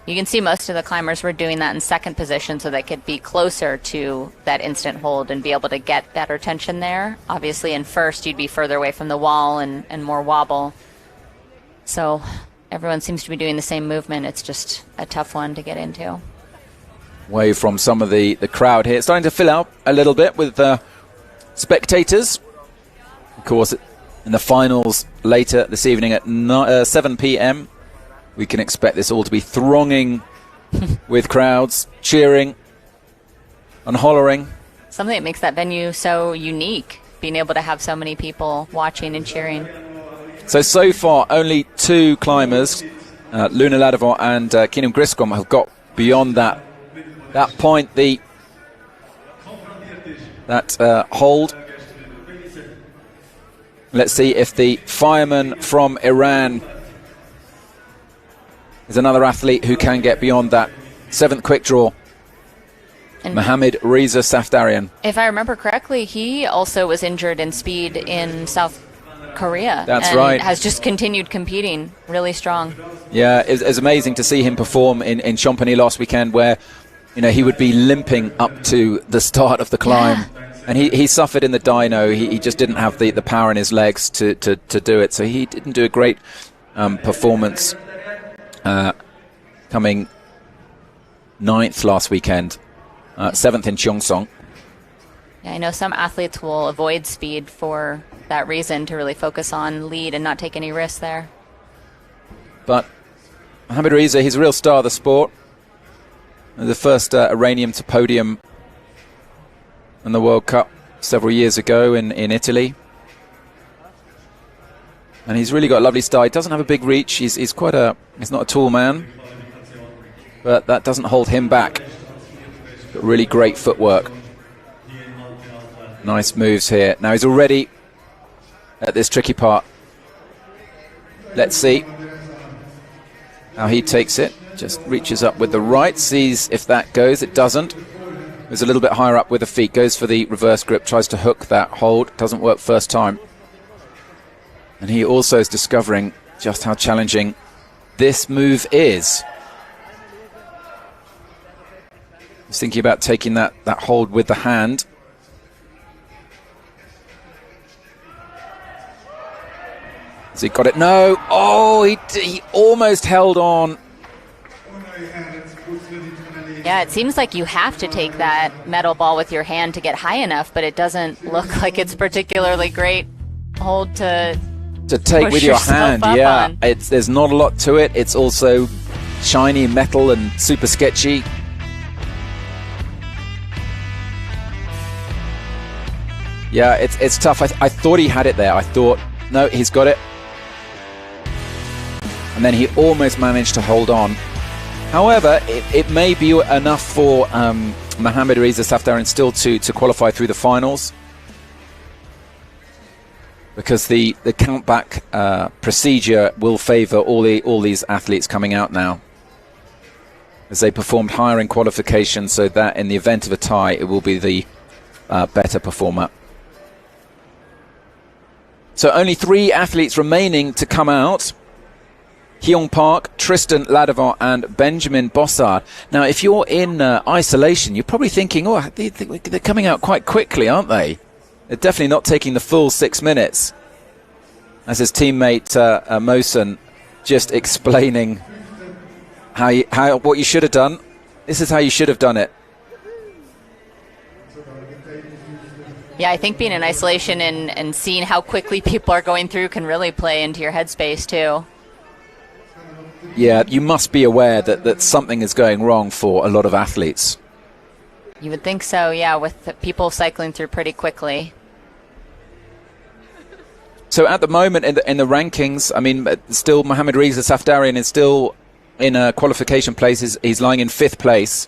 You can see most of the climbers were doing that in second position so they could be closer to that instant hold and be able to get better tension there. Obviously in first you'd be further away from the wall and more wobble. So everyone seems to be doing the same movement. It's just a tough one to get into. Away from some of the crowd here. It's starting to fill out a little bit with spectators. Of course, in the finals later this evening at 7 p.m, we can expect this all to be thronging with crowds cheering and hollering. Something that makes that venue so unique, being able to have so many people watching and cheering. So far, only two climbers, Luna Ladevant and Keenan Griscom, have got beyond that point, that hold. Let's see if the fireman from Iran is another athlete who can get beyond that. Seventh quick draw. And Mohammad Reza Safdarian. If I remember correctly, he also was injured in speed in South Korea. That's and right. Has just continued competing really strong. Yeah, it was amazing to see him perform in Champagny last weekend, where he would be limping up to the start of the climb. Yeah. And he suffered in the dyno. He just didn't have the power in his legs to do it. So he didn't do a great performance coming 9th last weekend, 7th in Cheongsong. Yeah, I know some athletes will avoid speed for that reason, to really focus on lead and not take any risks there. But Mohammad Reza, he's a real star of the sport. The first Iranian to podium in the World Cup several years ago in Italy. And he's really got a lovely style. He doesn't have a big reach. He's not a tall man, but that doesn't hold him back. But really great footwork. Nice moves here. Now he's already at this tricky part. Let's see how he takes it. Just reaches up with the right, sees if that goes. It doesn't. Goes a little bit higher up with the feet, goes for the reverse grip, tries to hook that hold. Doesn't work first time. And he also is discovering just how challenging this move is. He's thinking about taking that hold with the hand. Has he got it? No. Oh, he almost held on. Yeah, it seems like you have to take that metal ball with your hand to get high enough, but it doesn't look like it's particularly great hold to take with your hand. Yeah, on. there's not a lot to it. It's also shiny metal and super sketchy. Yeah, it's tough. I thought he had it there. I thought, no, he's got it. And then he almost managed to hold on. However, it may be enough for Mohammad Reza Safdarian still to qualify through the finals, because the countback procedure will favour all these athletes coming out now, as they performed higher in qualification, so that in the event of a tie, it will be the better performer. So only 3 athletes remaining to come out. Hyung Park, Tristan Ladevant and Benjamin Bossard. Now, if you're in isolation, you're probably thinking, oh, they're coming out quite quickly, aren't they? They're definitely not taking the full 6 minutes. As his teammate Mosen just explaining what you should have done. This is how you should have done it. Yeah, I think being in isolation and seeing how quickly people are going through can really play into your headspace too. Yeah, you must be aware that something is going wrong for a lot of athletes. You would think so, yeah, with people cycling through pretty quickly. So at the moment in the rankings, I mean, still Mohammad Reza Safdarian is still in a qualification place. He's lying in 5th place.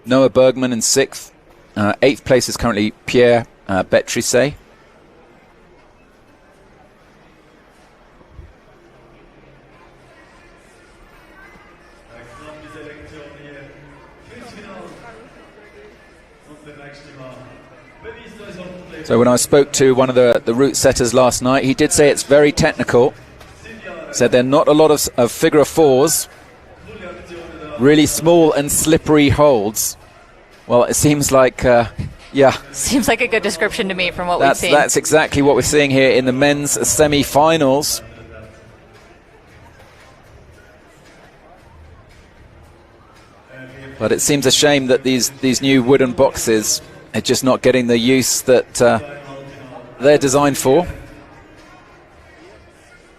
Noah Bergman in 6th. 8th place is currently Pierre Betrisse. So when I spoke to one of the route setters last night, he did say it's very technical. Said there are not a lot of figure of 4s, really small and slippery holds. Well, it seems like, yeah. Seems like a good description to me from what we've seen. That's exactly what we're seeing here in the men's semi-finals. But it seems a shame that these new wooden boxes are just not getting the use that they're designed for.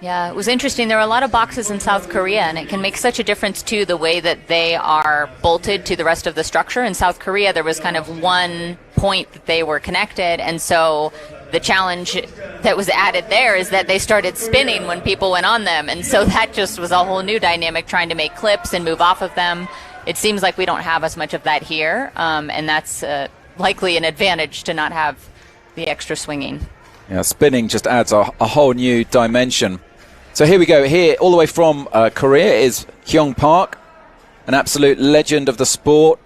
Yeah, it was interesting. There were a lot of boxes in South Korea, and it can make such a difference, too, the way that they are bolted to the rest of the structure. In South Korea, there was kind of one point that they were connected, and so the challenge that was added there is that they started spinning when people went on them, and so that just was a whole new dynamic, trying to make clips and move off of them. It seems like we don't have as much of that here, and that's likely an advantage to not have the extra swinging. Yeah, spinning just adds a whole new dimension. So here we go. Here, all the way from Korea, is Hyung Park, an absolute legend of the sport,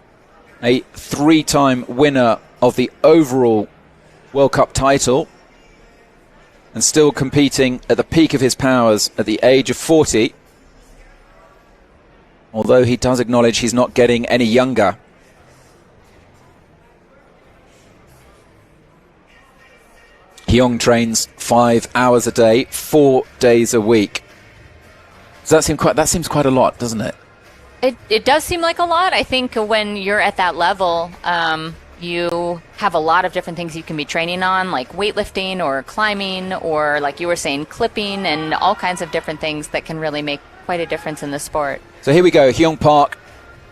a 3-time winner of the overall World Cup title, and still competing at the peak of his powers at the age of 40. Although he does acknowledge he's not getting any younger. Hyung trains 5 hours a day, 4 days a week. Does that seems quite a lot, doesn't it? It does seem like a lot. I think when you're at that level, you have a lot of different things you can be training on, like weightlifting or climbing, or like you were saying, clipping, and all kinds of different things that can really make quite a difference in the sport. So here we go, Hyung Park,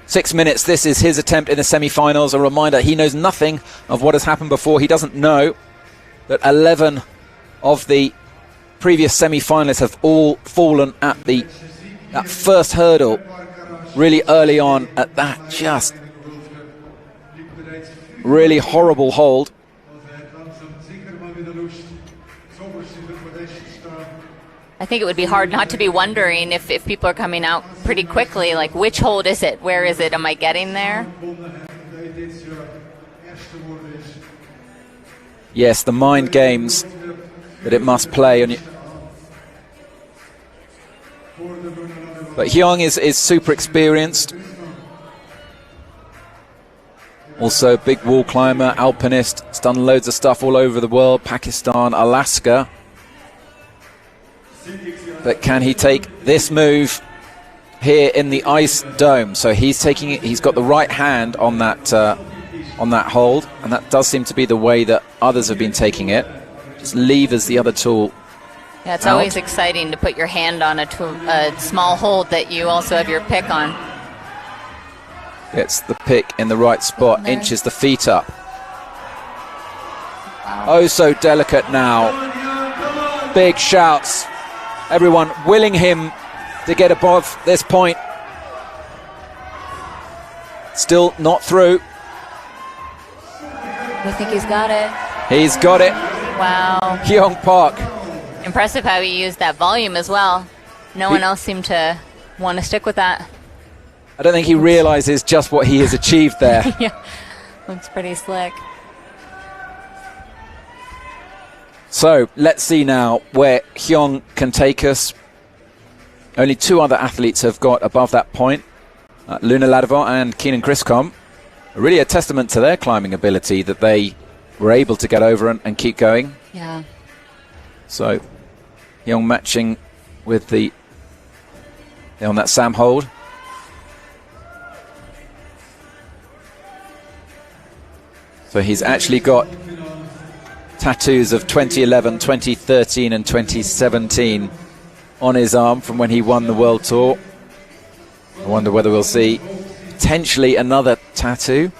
6 minutes. This is his attempt in the semi-finals. A reminder, he knows nothing of what has happened before. He doesn't know that 11 of the previous semi-finalists have all fallen at that first hurdle really early on, at that just really horrible hold. I think it would be hard not to be wondering if people are coming out pretty quickly, like which hold is it? Where is it? Am I getting there? Yes, the mind games that it must play. But Hyung is super experienced. Also a big wall climber, alpinist. Has done loads of stuff all over the world, Pakistan, Alaska. But can he take this move here in the ice dome? So he's taking it. He's got the right hand on that hold, and that does seem to be the way that others have been taking it. Just levers the other tool. Yeah, it's out. always exciting to put your hand on a small hold that you also have your pick on. Gets the pick in the right spot, inches the feet up. Wow. Oh, so delicate now. Big shouts. Everyone willing him to get above this point. Still not through. I think he's got it. He's got it. Wow. Hyung Park. Impressive how he used that volume as well. No one else seemed to want to stick with that. I don't think he realizes just what he has achieved there. Yeah, looks pretty slick. So let's see now where Hyung can take us. Only two other athletes have got above that point. Luna Ladevant and Keenan Griscom. Really a testament to their climbing ability that they were able to get over and keep going. Yeah. So Hyung matching with the on that Sam hold. So he's actually got tattoos of 2011, 2013 and 2017 on his arm from when he won the World Tour. I wonder whether we'll see potentially another tattoo,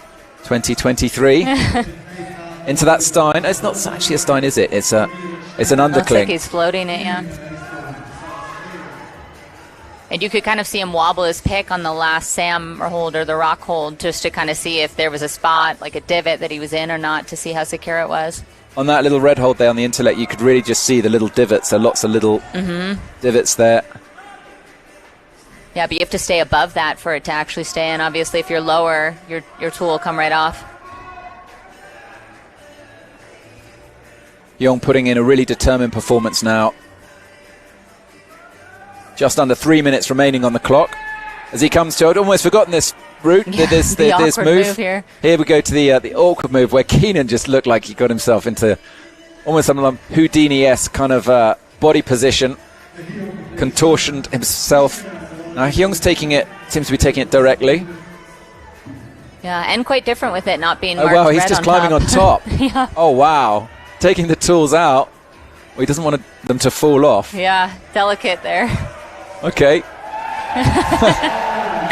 2023. Into that Stein. It's not actually a Stein, is it? It's an undercling. Looks like he's floating it, yeah. And you could kind of see him wobble his pick on the last Sam hold or the rock hold just to kind of see if there was a spot, like a divot that he was in or not, to see how secure it was. On that little red hold there on the intellect, you could really just see the little divots. So lots of little divots there. Yeah, but you have to stay above that for it to actually stay in. Obviously, if you're lower, your tool will come right off. Hyung putting in a really determined performance now. Just under 3 minutes remaining on the clock. As he comes to, I'd almost forgotten this route, this move. Here we go to the awkward move where Keenan just looked like he got himself into almost some Houdini-esque kind of body position, contortioned himself. Now Hyung's seems to be taking it directly. Yeah, and quite different with it not being marked red. Oh wow, he's just climbing on top. Yeah. Oh wow, taking the tools out. Well, he doesn't want them to fall off. Yeah, delicate there. Okay.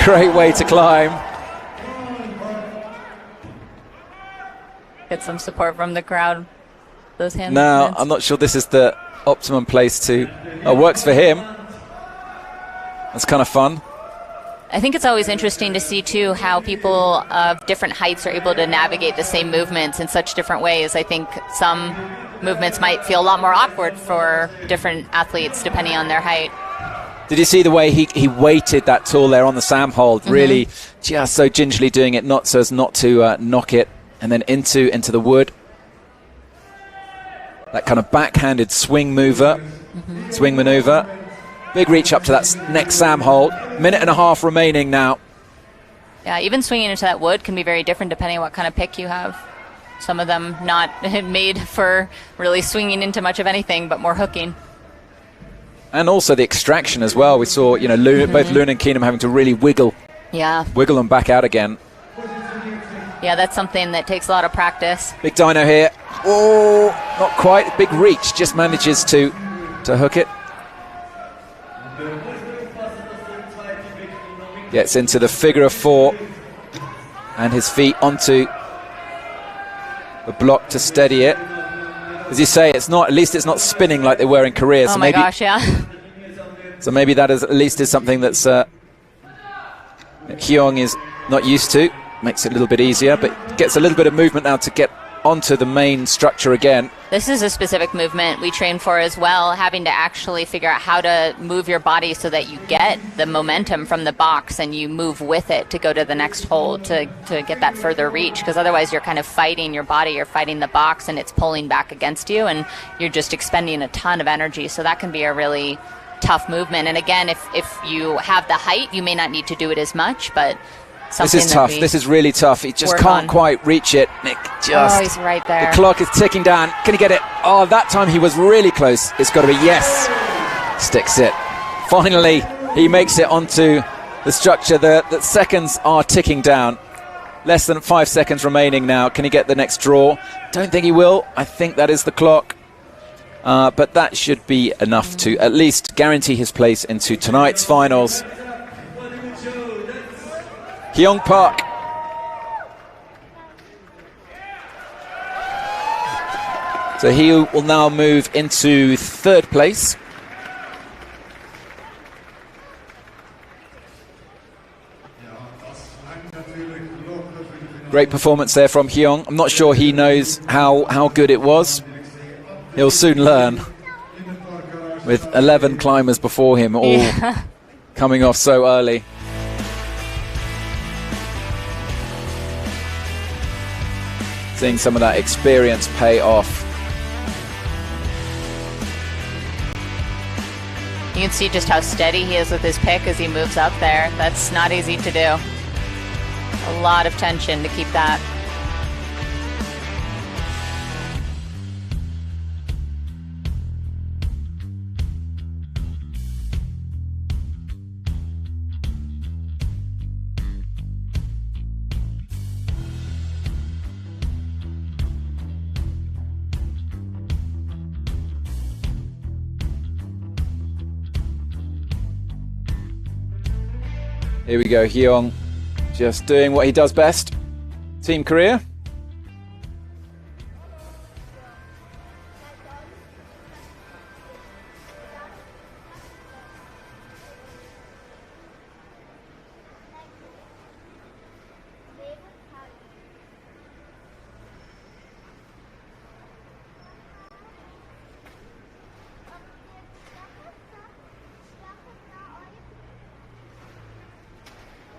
Great way to climb. Get some support from the crowd. Those hands. Now, I'm not sure this is the optimum place to... Oh, works for him. That's kind of fun. I think it's always interesting to see, too, how people of different heights are able to navigate the same movements in such different ways. I think some movements might feel a lot more awkward for different athletes, depending on their height. Did you see the way he weighted that tool there on the Sam hold? Really just so gingerly doing it, not so as not to knock it, and then into the wood. That kind of backhanded swing maneuver. Big reach up to that next Sam hold. Minute and a half remaining now. Yeah, even swinging into that wood can be very different depending on what kind of pick you have. Some of them not made for really swinging into much of anything, but more hooking. And also the extraction as well. We saw, both Luna and Keenan having to really wiggle them back out again. Yeah, that's something that takes a lot of practice. Big dyno here. Oh, not quite. Big reach. Just manages to hook it. Gets into the figure of four. And his feet onto the block to steady it. As you say, at least it's not spinning like they were in Korea. Oh my gosh, yeah. So maybe that at least is something that's Hyung is not used to. Makes it a little bit easier, but gets a little bit of movement now to get onto the main structure again. This is a specific movement we train for as well, having to actually figure out how to move your body so that you get the momentum from the box and you move with it to go to the next hold to get that further reach, because otherwise you're kind of fighting your body, you're fighting the box and it's pulling back against you and you're just expending a ton of energy. So that can be a really tough movement. And again, if you have the height, you may not need to do it as much, but this is tough. This is really tough. He just can't quite reach it. Nick just... Oh, he's right there. The clock is ticking down. Can he get it? Oh, that time he was really close. It's got to be yes. Sticks it. Finally, he makes it onto the structure. The seconds are ticking down. Less than 5 seconds remaining now. Can he get the next draw? Don't think he will. I think that is the clock. But that should be enough to at least guarantee his place into tonight's finals. Hyung Park. So he will now move into third place. Great performance there from Hyung. I'm not sure he knows how good it was. He'll soon learn. With 11 climbers before him, all coming off so early. Seeing some of that experience pay off. You can see just how steady he is with his pick as he moves up there. That's not easy to do. A lot of tension to keep that. Here we go, Hyung, just doing what he does best. Team career.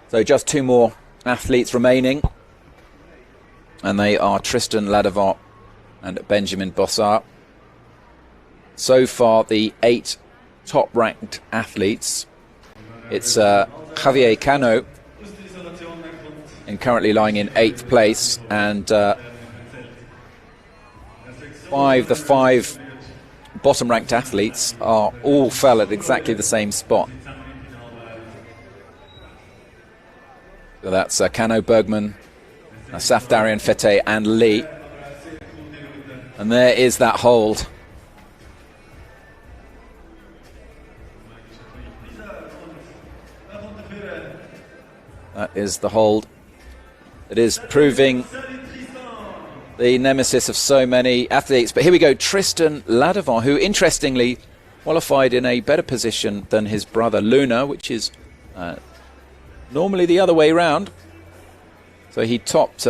So just 2 more athletes remaining, and they are Tristan Ladevant and Benjamin Bossart. So far, the 8 top-ranked athletes. It's Javier Cano, and currently lying in 8th place, and the 5 bottom-ranked athletes are all fell at exactly the same spot. So that's Cano, Bergman, Safdarian, Fete and Lee. And there is that hold. That is the hold. It is proving the nemesis of so many athletes. But here we go, Tristan Ladevant, who interestingly qualified in a better position than his brother Luna, which is normally the other way round. So he topped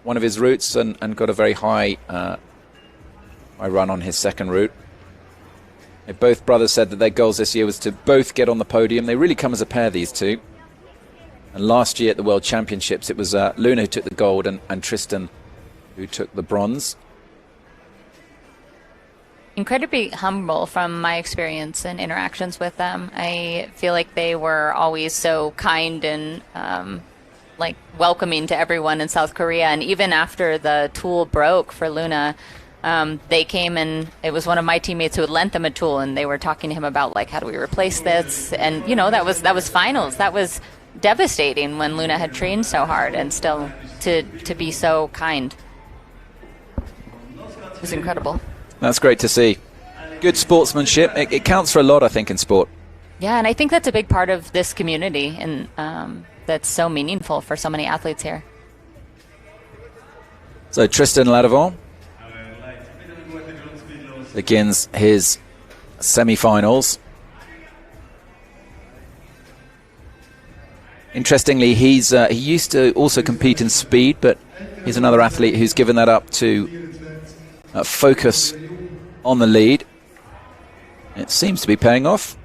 one of his routes and got a very high run on his second route. Both brothers said that their goals this year was to both get on the podium. They really come as a pair, these two. And last year at the World Championships, it was Luna who took the gold and Tristan who took the bronze. Incredibly humble from my experience and interactions with them. I feel like they were always so kind and like welcoming to everyone in South Korea. And even after the tool broke for Luna, they came, and it was one of my teammates who had lent them a tool, and they were talking to him about like, how do we replace this? And you know, that was finals. That was devastating when Luna had trained so hard, and still to be so kind. It was incredible. That's great to see. Good sportsmanship. It counts for a lot, I think, in sport. Yeah, and I think that's a big part of this community, and that's so meaningful for so many athletes here. So Tristan Ladevant begins his semi-finals. Interestingly, he used to also compete in speed, but he's another athlete who's given that up to focus on the lead. It seems to be paying off.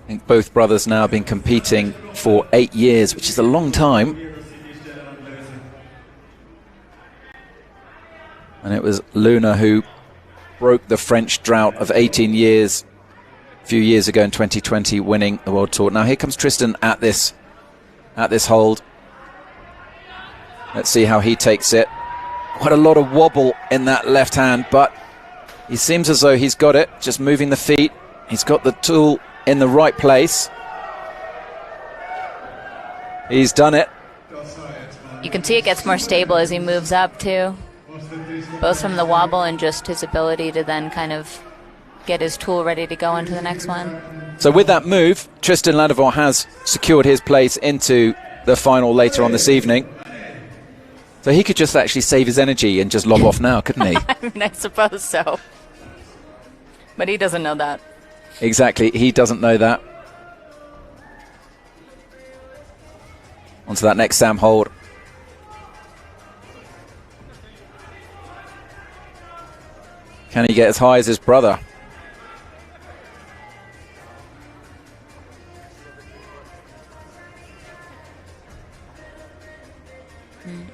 I think both brothers now have been competing for 8 years, which is a long time. And it was Luna who broke the French drought of 18 years a few years ago in 2020, winning the World Tour. Now here comes Tristan at this hold. Let's see how he takes it. Quite a lot of wobble in that left hand, but he seems as though he's got it, just moving the feet. He's got the tool in the right place. He's done it. You can see it gets more stable as he moves up too, both from the wobble and just his ability to then kind of get his tool ready to go into the next one. So with that move, Tristan Ladevant has secured his place into the final later on this evening. So he could just actually save his energy and just lob off now, couldn't he? I mean, I suppose so. But he doesn't know that. Exactly, he doesn't know that. Onto that next Sam hold. Can he get as high as his brother?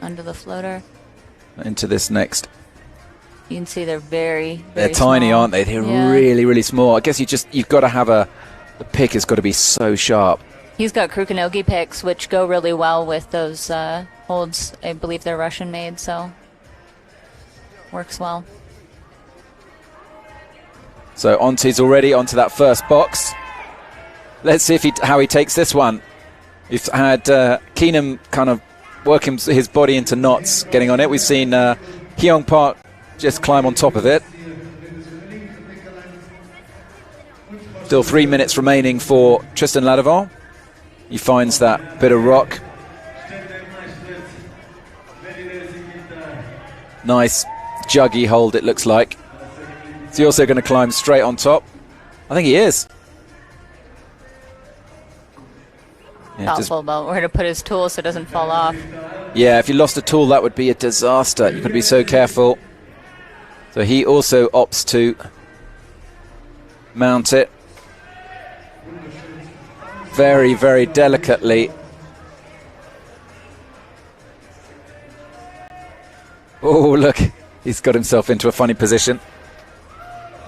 Under the floater. Into this next. You can see they're very They're tiny, small. aren't they? They're really, really small. I guess you've got to have the pick has got to be so sharp. He's got Krukanogi picks, which go really well with those holds. I believe they're Russian made, so works well. So he's already onto that first box. Let's see how he takes this one. We've had Keenum kind of working his body into knots, getting on it. We've seen Hyung Park just climb on top of it. Still 3 minutes remaining for Tristan Ladevant. He finds that bit of rock. Nice juggy hold, it looks like. Is he also going to climb straight on top? I think he is. Yeah, Thoughtful about where to put his tool so it doesn't fall off. Yeah, if you lost a tool, that would be a disaster. You've got to be so careful. So he also opts to mount it very, very delicately. Oh, look, he's got himself into a funny position.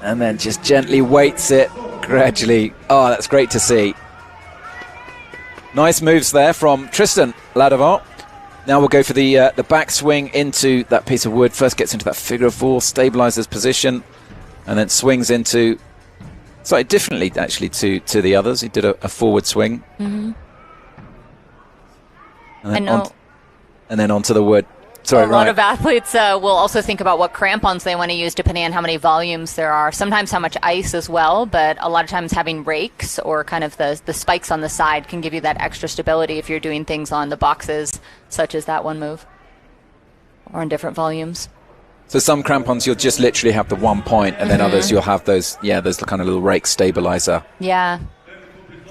And then just gently weights it gradually. Oh, that's great to see. Nice moves there from Tristan Ladevant. Now we'll go for the backswing into that piece of wood. First gets into that figure of four, stabilizes position, and then swings into slightly differently actually to the others. He did a forward swing. Mm-hmm. And then onto the wood. Sorry, a lot of athletes will also think about what crampons they want to use depending on how many volumes there are. Sometimes how much ice as well, but a lot of times having rakes or kind of the spikes on the side can give you that extra stability if you're doing things on the boxes, such as that one move, or in different volumes. So some crampons you'll just literally have the 1 point, and then others you'll have those kind of little rake stabilizer. Yeah.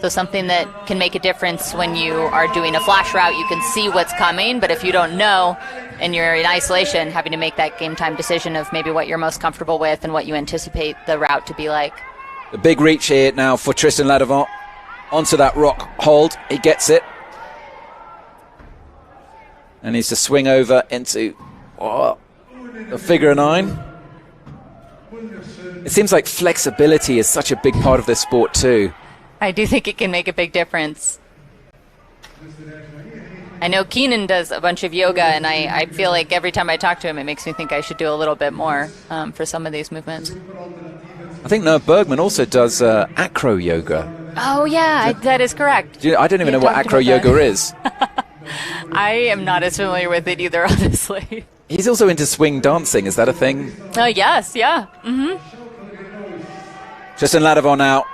So something that can make a difference when you are doing a flash route, you can see what's coming, but if you don't know and you're in isolation, having to make that game time decision of maybe what you're most comfortable with and what you anticipate the route to be like. The big reach here now for Tristan Ladevant. Onto that rock hold. He gets it. And needs to swing over into a figure 9. It seems like flexibility is such a big part of this sport too. I do think it can make a big difference. I know Keenan does a bunch of yoga, and I feel like every time I talk to him, it makes me think I should do a little bit more for some of these movements. I think Noah Bergman also does acro yoga. Oh, yeah, that is correct. I don't even know what acro yoga is. I am not as familiar with it either, honestly. He's also into swing dancing. Is that a thing? Yes, yeah. Mm-hmm. Tristan Ladevant now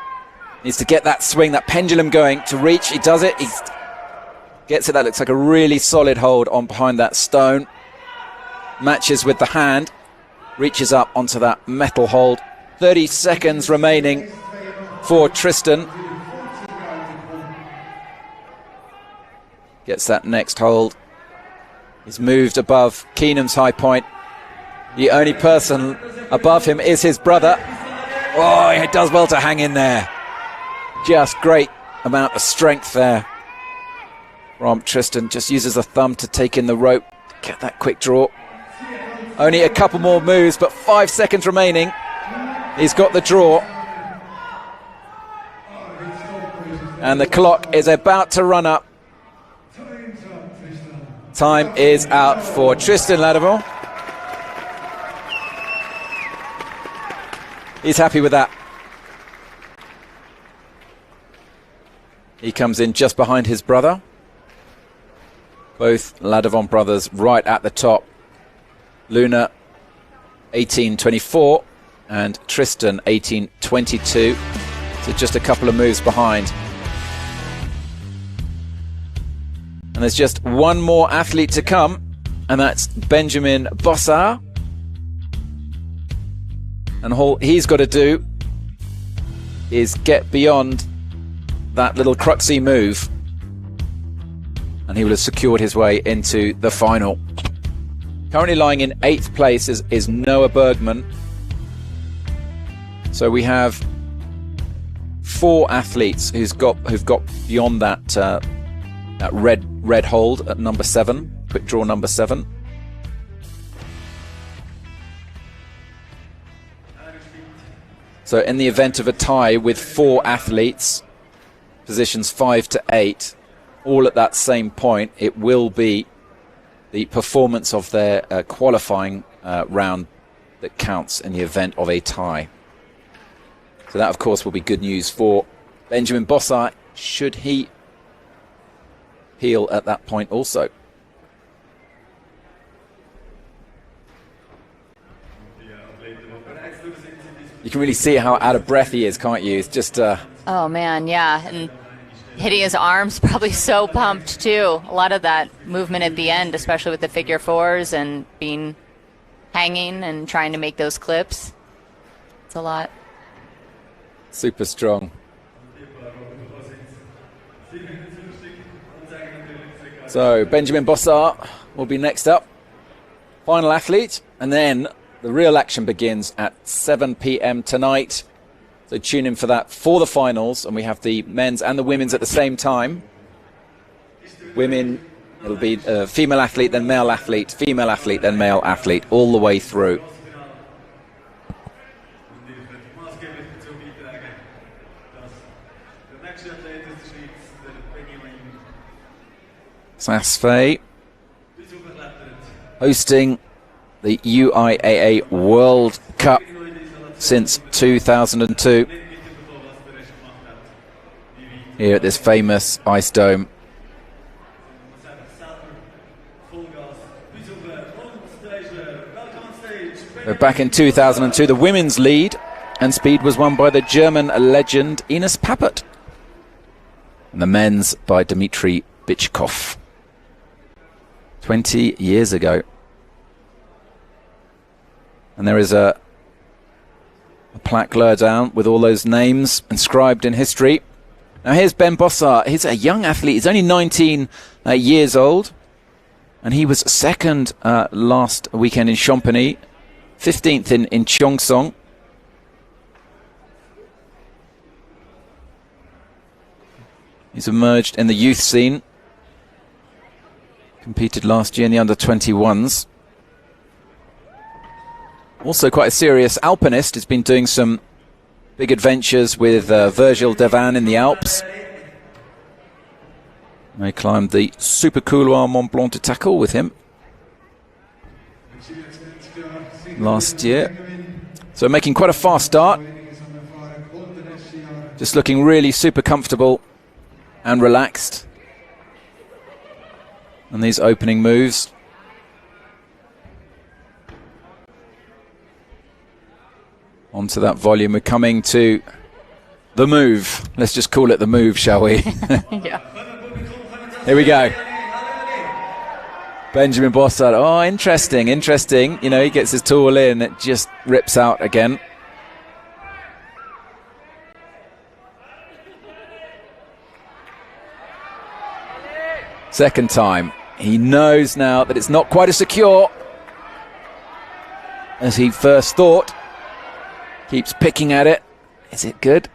needs to get that swing, that pendulum going to reach. He does it. He gets it. That looks like a really solid hold on behind that stone. Matches with the hand. Reaches up onto that metal hold. 30 seconds remaining for Tristan. Gets that next hold. He's moved above Keenum's high point. The only person above him is his brother. Oh, he does well to hang in there. Just great amount of strength there from Tristan. Just uses the thumb to take in the rope. Get that quick draw. Only a couple more moves, but 5 seconds remaining. He's got the draw. And the clock is about to run up. Time is out for Tristan Ladevant. He's happy with that. He comes in just behind his brother. Both Ladevant brothers right at the top. Luna 18.24 and Tristan 18.22. So just a couple of moves behind. And there's just one more athlete to come, and that's Benjamin Bossard. And all he's got to do is get beyond that little cruxy move, and he will have secured his way into the final. Currently lying in 8th place is Noah Bergman. So we have 4 athletes who've got beyond that that red hold at number 7, quick draw number 7. So in the event of a tie with 4 athletes, positions 5 to 8, all at that same point, it will be the performance of their qualifying round that counts in the event of a tie. So that, of course, will be good news for Benjamin Bossard, should he peel at that point also. You can really see how out of breath he is, can't you? It's just... Oh, man, yeah. And hitting his arms, probably so pumped, too. A lot of that movement at the end, especially with the figure 4s and being hanging and trying to make those clips. It's a lot. Super strong. So Benjamin Bossard will be next up. Final athlete. And then the real action begins at 7 p.m. tonight. So tune in for that for the finals. And we have the men's and the women's at the same time. Women, it'll be female athlete, then male athlete, female athlete, then male athlete, all the way through. Saas hosting the UIAA World Cup since 2002 here at this famous ice dome. So back in 2002, the women's lead and speed was won by the German legend Ines Pappert, and the men's by Dmitry Bichkov. 20 years ago. And there is a plaque lower down with all those names inscribed in history. Now here's Ben Bossard. He's a young athlete. He's only 19 years old. And he was second last weekend in Champagny, 15th in Cheongsong. He's emerged in the youth scene. Competed last year in the under-21s. Also quite a serious alpinist. He's been doing some big adventures with Virgil Devan in the Alps. I climbed the super couloir Mont Blanc de Tackle with him last year. So making quite a fast start. Just looking really super comfortable and relaxed. And these opening moves. Onto that volume. We're coming to the move. Let's just call it the move, shall we? Yeah. Here we go. Benjamin Bossard. Oh, interesting, interesting. You know, he gets his tool in, it just rips out again. Second time. He knows now that it's not quite as secure as he first thought. Keeps picking at it. Is it good?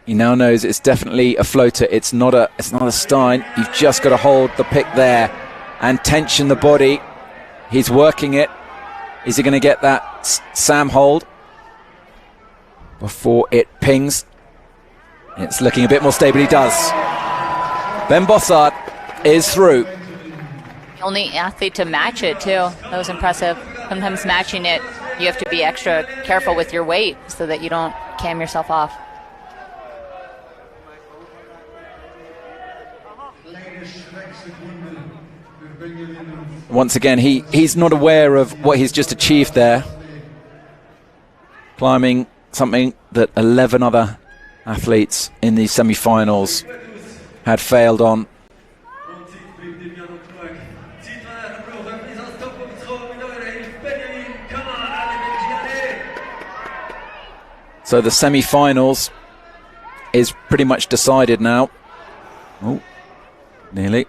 He now knows it's definitely a floater. It's not a Stein. You've just got to hold the pick there and tension the body. He's working it. Is he going to get that Sam hold before it pings? It's looking a bit more stable. He does. Ben Bossard is through. The only athlete to match it, too. That was impressive. Sometimes matching it, you have to be extra careful with your weight so that you don't cam yourself off. Once again, he's not aware of what he's just achieved there. Climbing something that 11 other athletes in the semi-finals had failed on. So the semi-finals is pretty much decided now. Oh, nearly.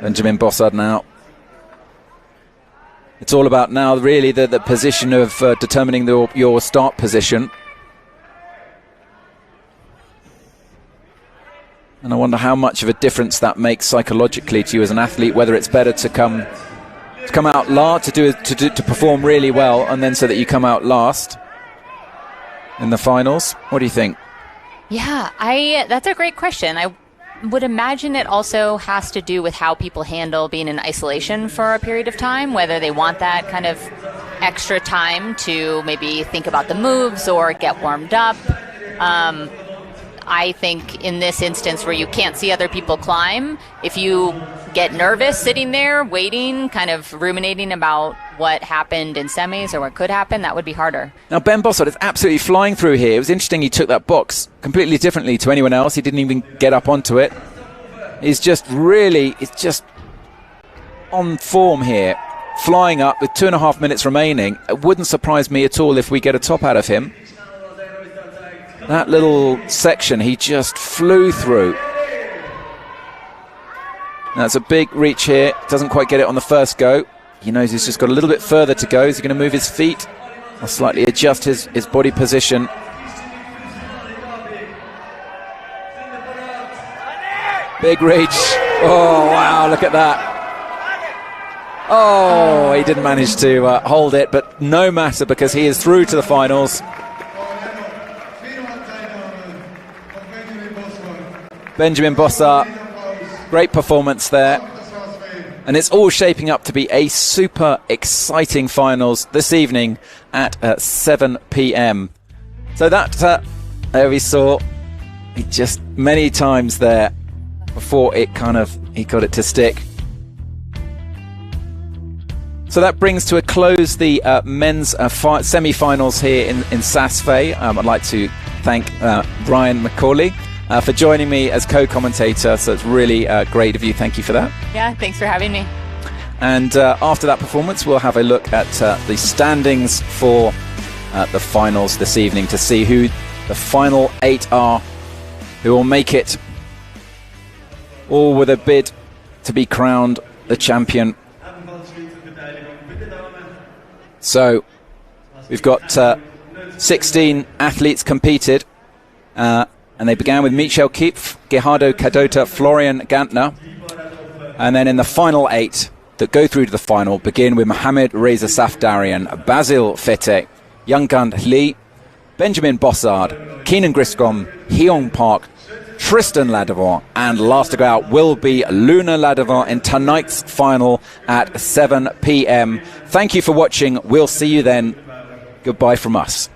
Benjamin Bossard now. It's all about now really the position of determining your start position. And I wonder how much of a difference that makes psychologically to you as an athlete, whether it's better to come out last, to perform really well, and then so that you come out last in the finals. What do you think? Yeah, that's a great question. I would imagine it also has to do with how people handle being in isolation for a period of time, whether they want that kind of extra time to maybe think about the moves or get warmed up. I think in this instance where you can't see other people climb, if you get nervous sitting there waiting, kind of ruminating about what happened in semis or what could happen, that would be harder. Now Ben Bossard is absolutely flying through here. It was interesting he took that box completely differently to anyone else. He didn't even get up onto it. He's just on form here, flying up with 2.5 minutes remaining. It wouldn't surprise me at all if we get a top out of him. That little section he just flew through. That's a big reach here. Doesn't quite get it on the first go. He knows he's just got a little bit further to go. Is he going to move his feet or slightly adjust his body position? Big reach. Oh, wow, look at that. Oh, he didn't manage to hold it, but no matter because he is through to the finals. Benjamin Bossard, great performance there. And it's all shaping up to be a super exciting finals this evening at 7 p.m. So that, there we saw it just many times there before he got it to stick. So that brings to a close the men's semi-finals here in Saas. I'd like to thank Brian McCauley for joining me as co-commentator. So it's really great of you. Thank you for that. Yeah, thanks for having me. And after that performance, we'll have a look at the standings for the finals this evening to see who the final 8 are, who will make it, all with a bid to be crowned the champion. So we've got 16 athletes competed, and they began with Michel Kipf, Gerardo Cadota, Florian Gantner, and then in the final 8 that go through to the final begin with Mohamed Reza Safdarian, Basil Fete, Youngkund Lee, Benjamin Bossard, Keenan Griscom, Hyung Park, Tristan Ladevant, and last to go out will be Luna Ladevant in tonight's final at 7 p.m. Thank you for watching. We'll see you then. Goodbye from us.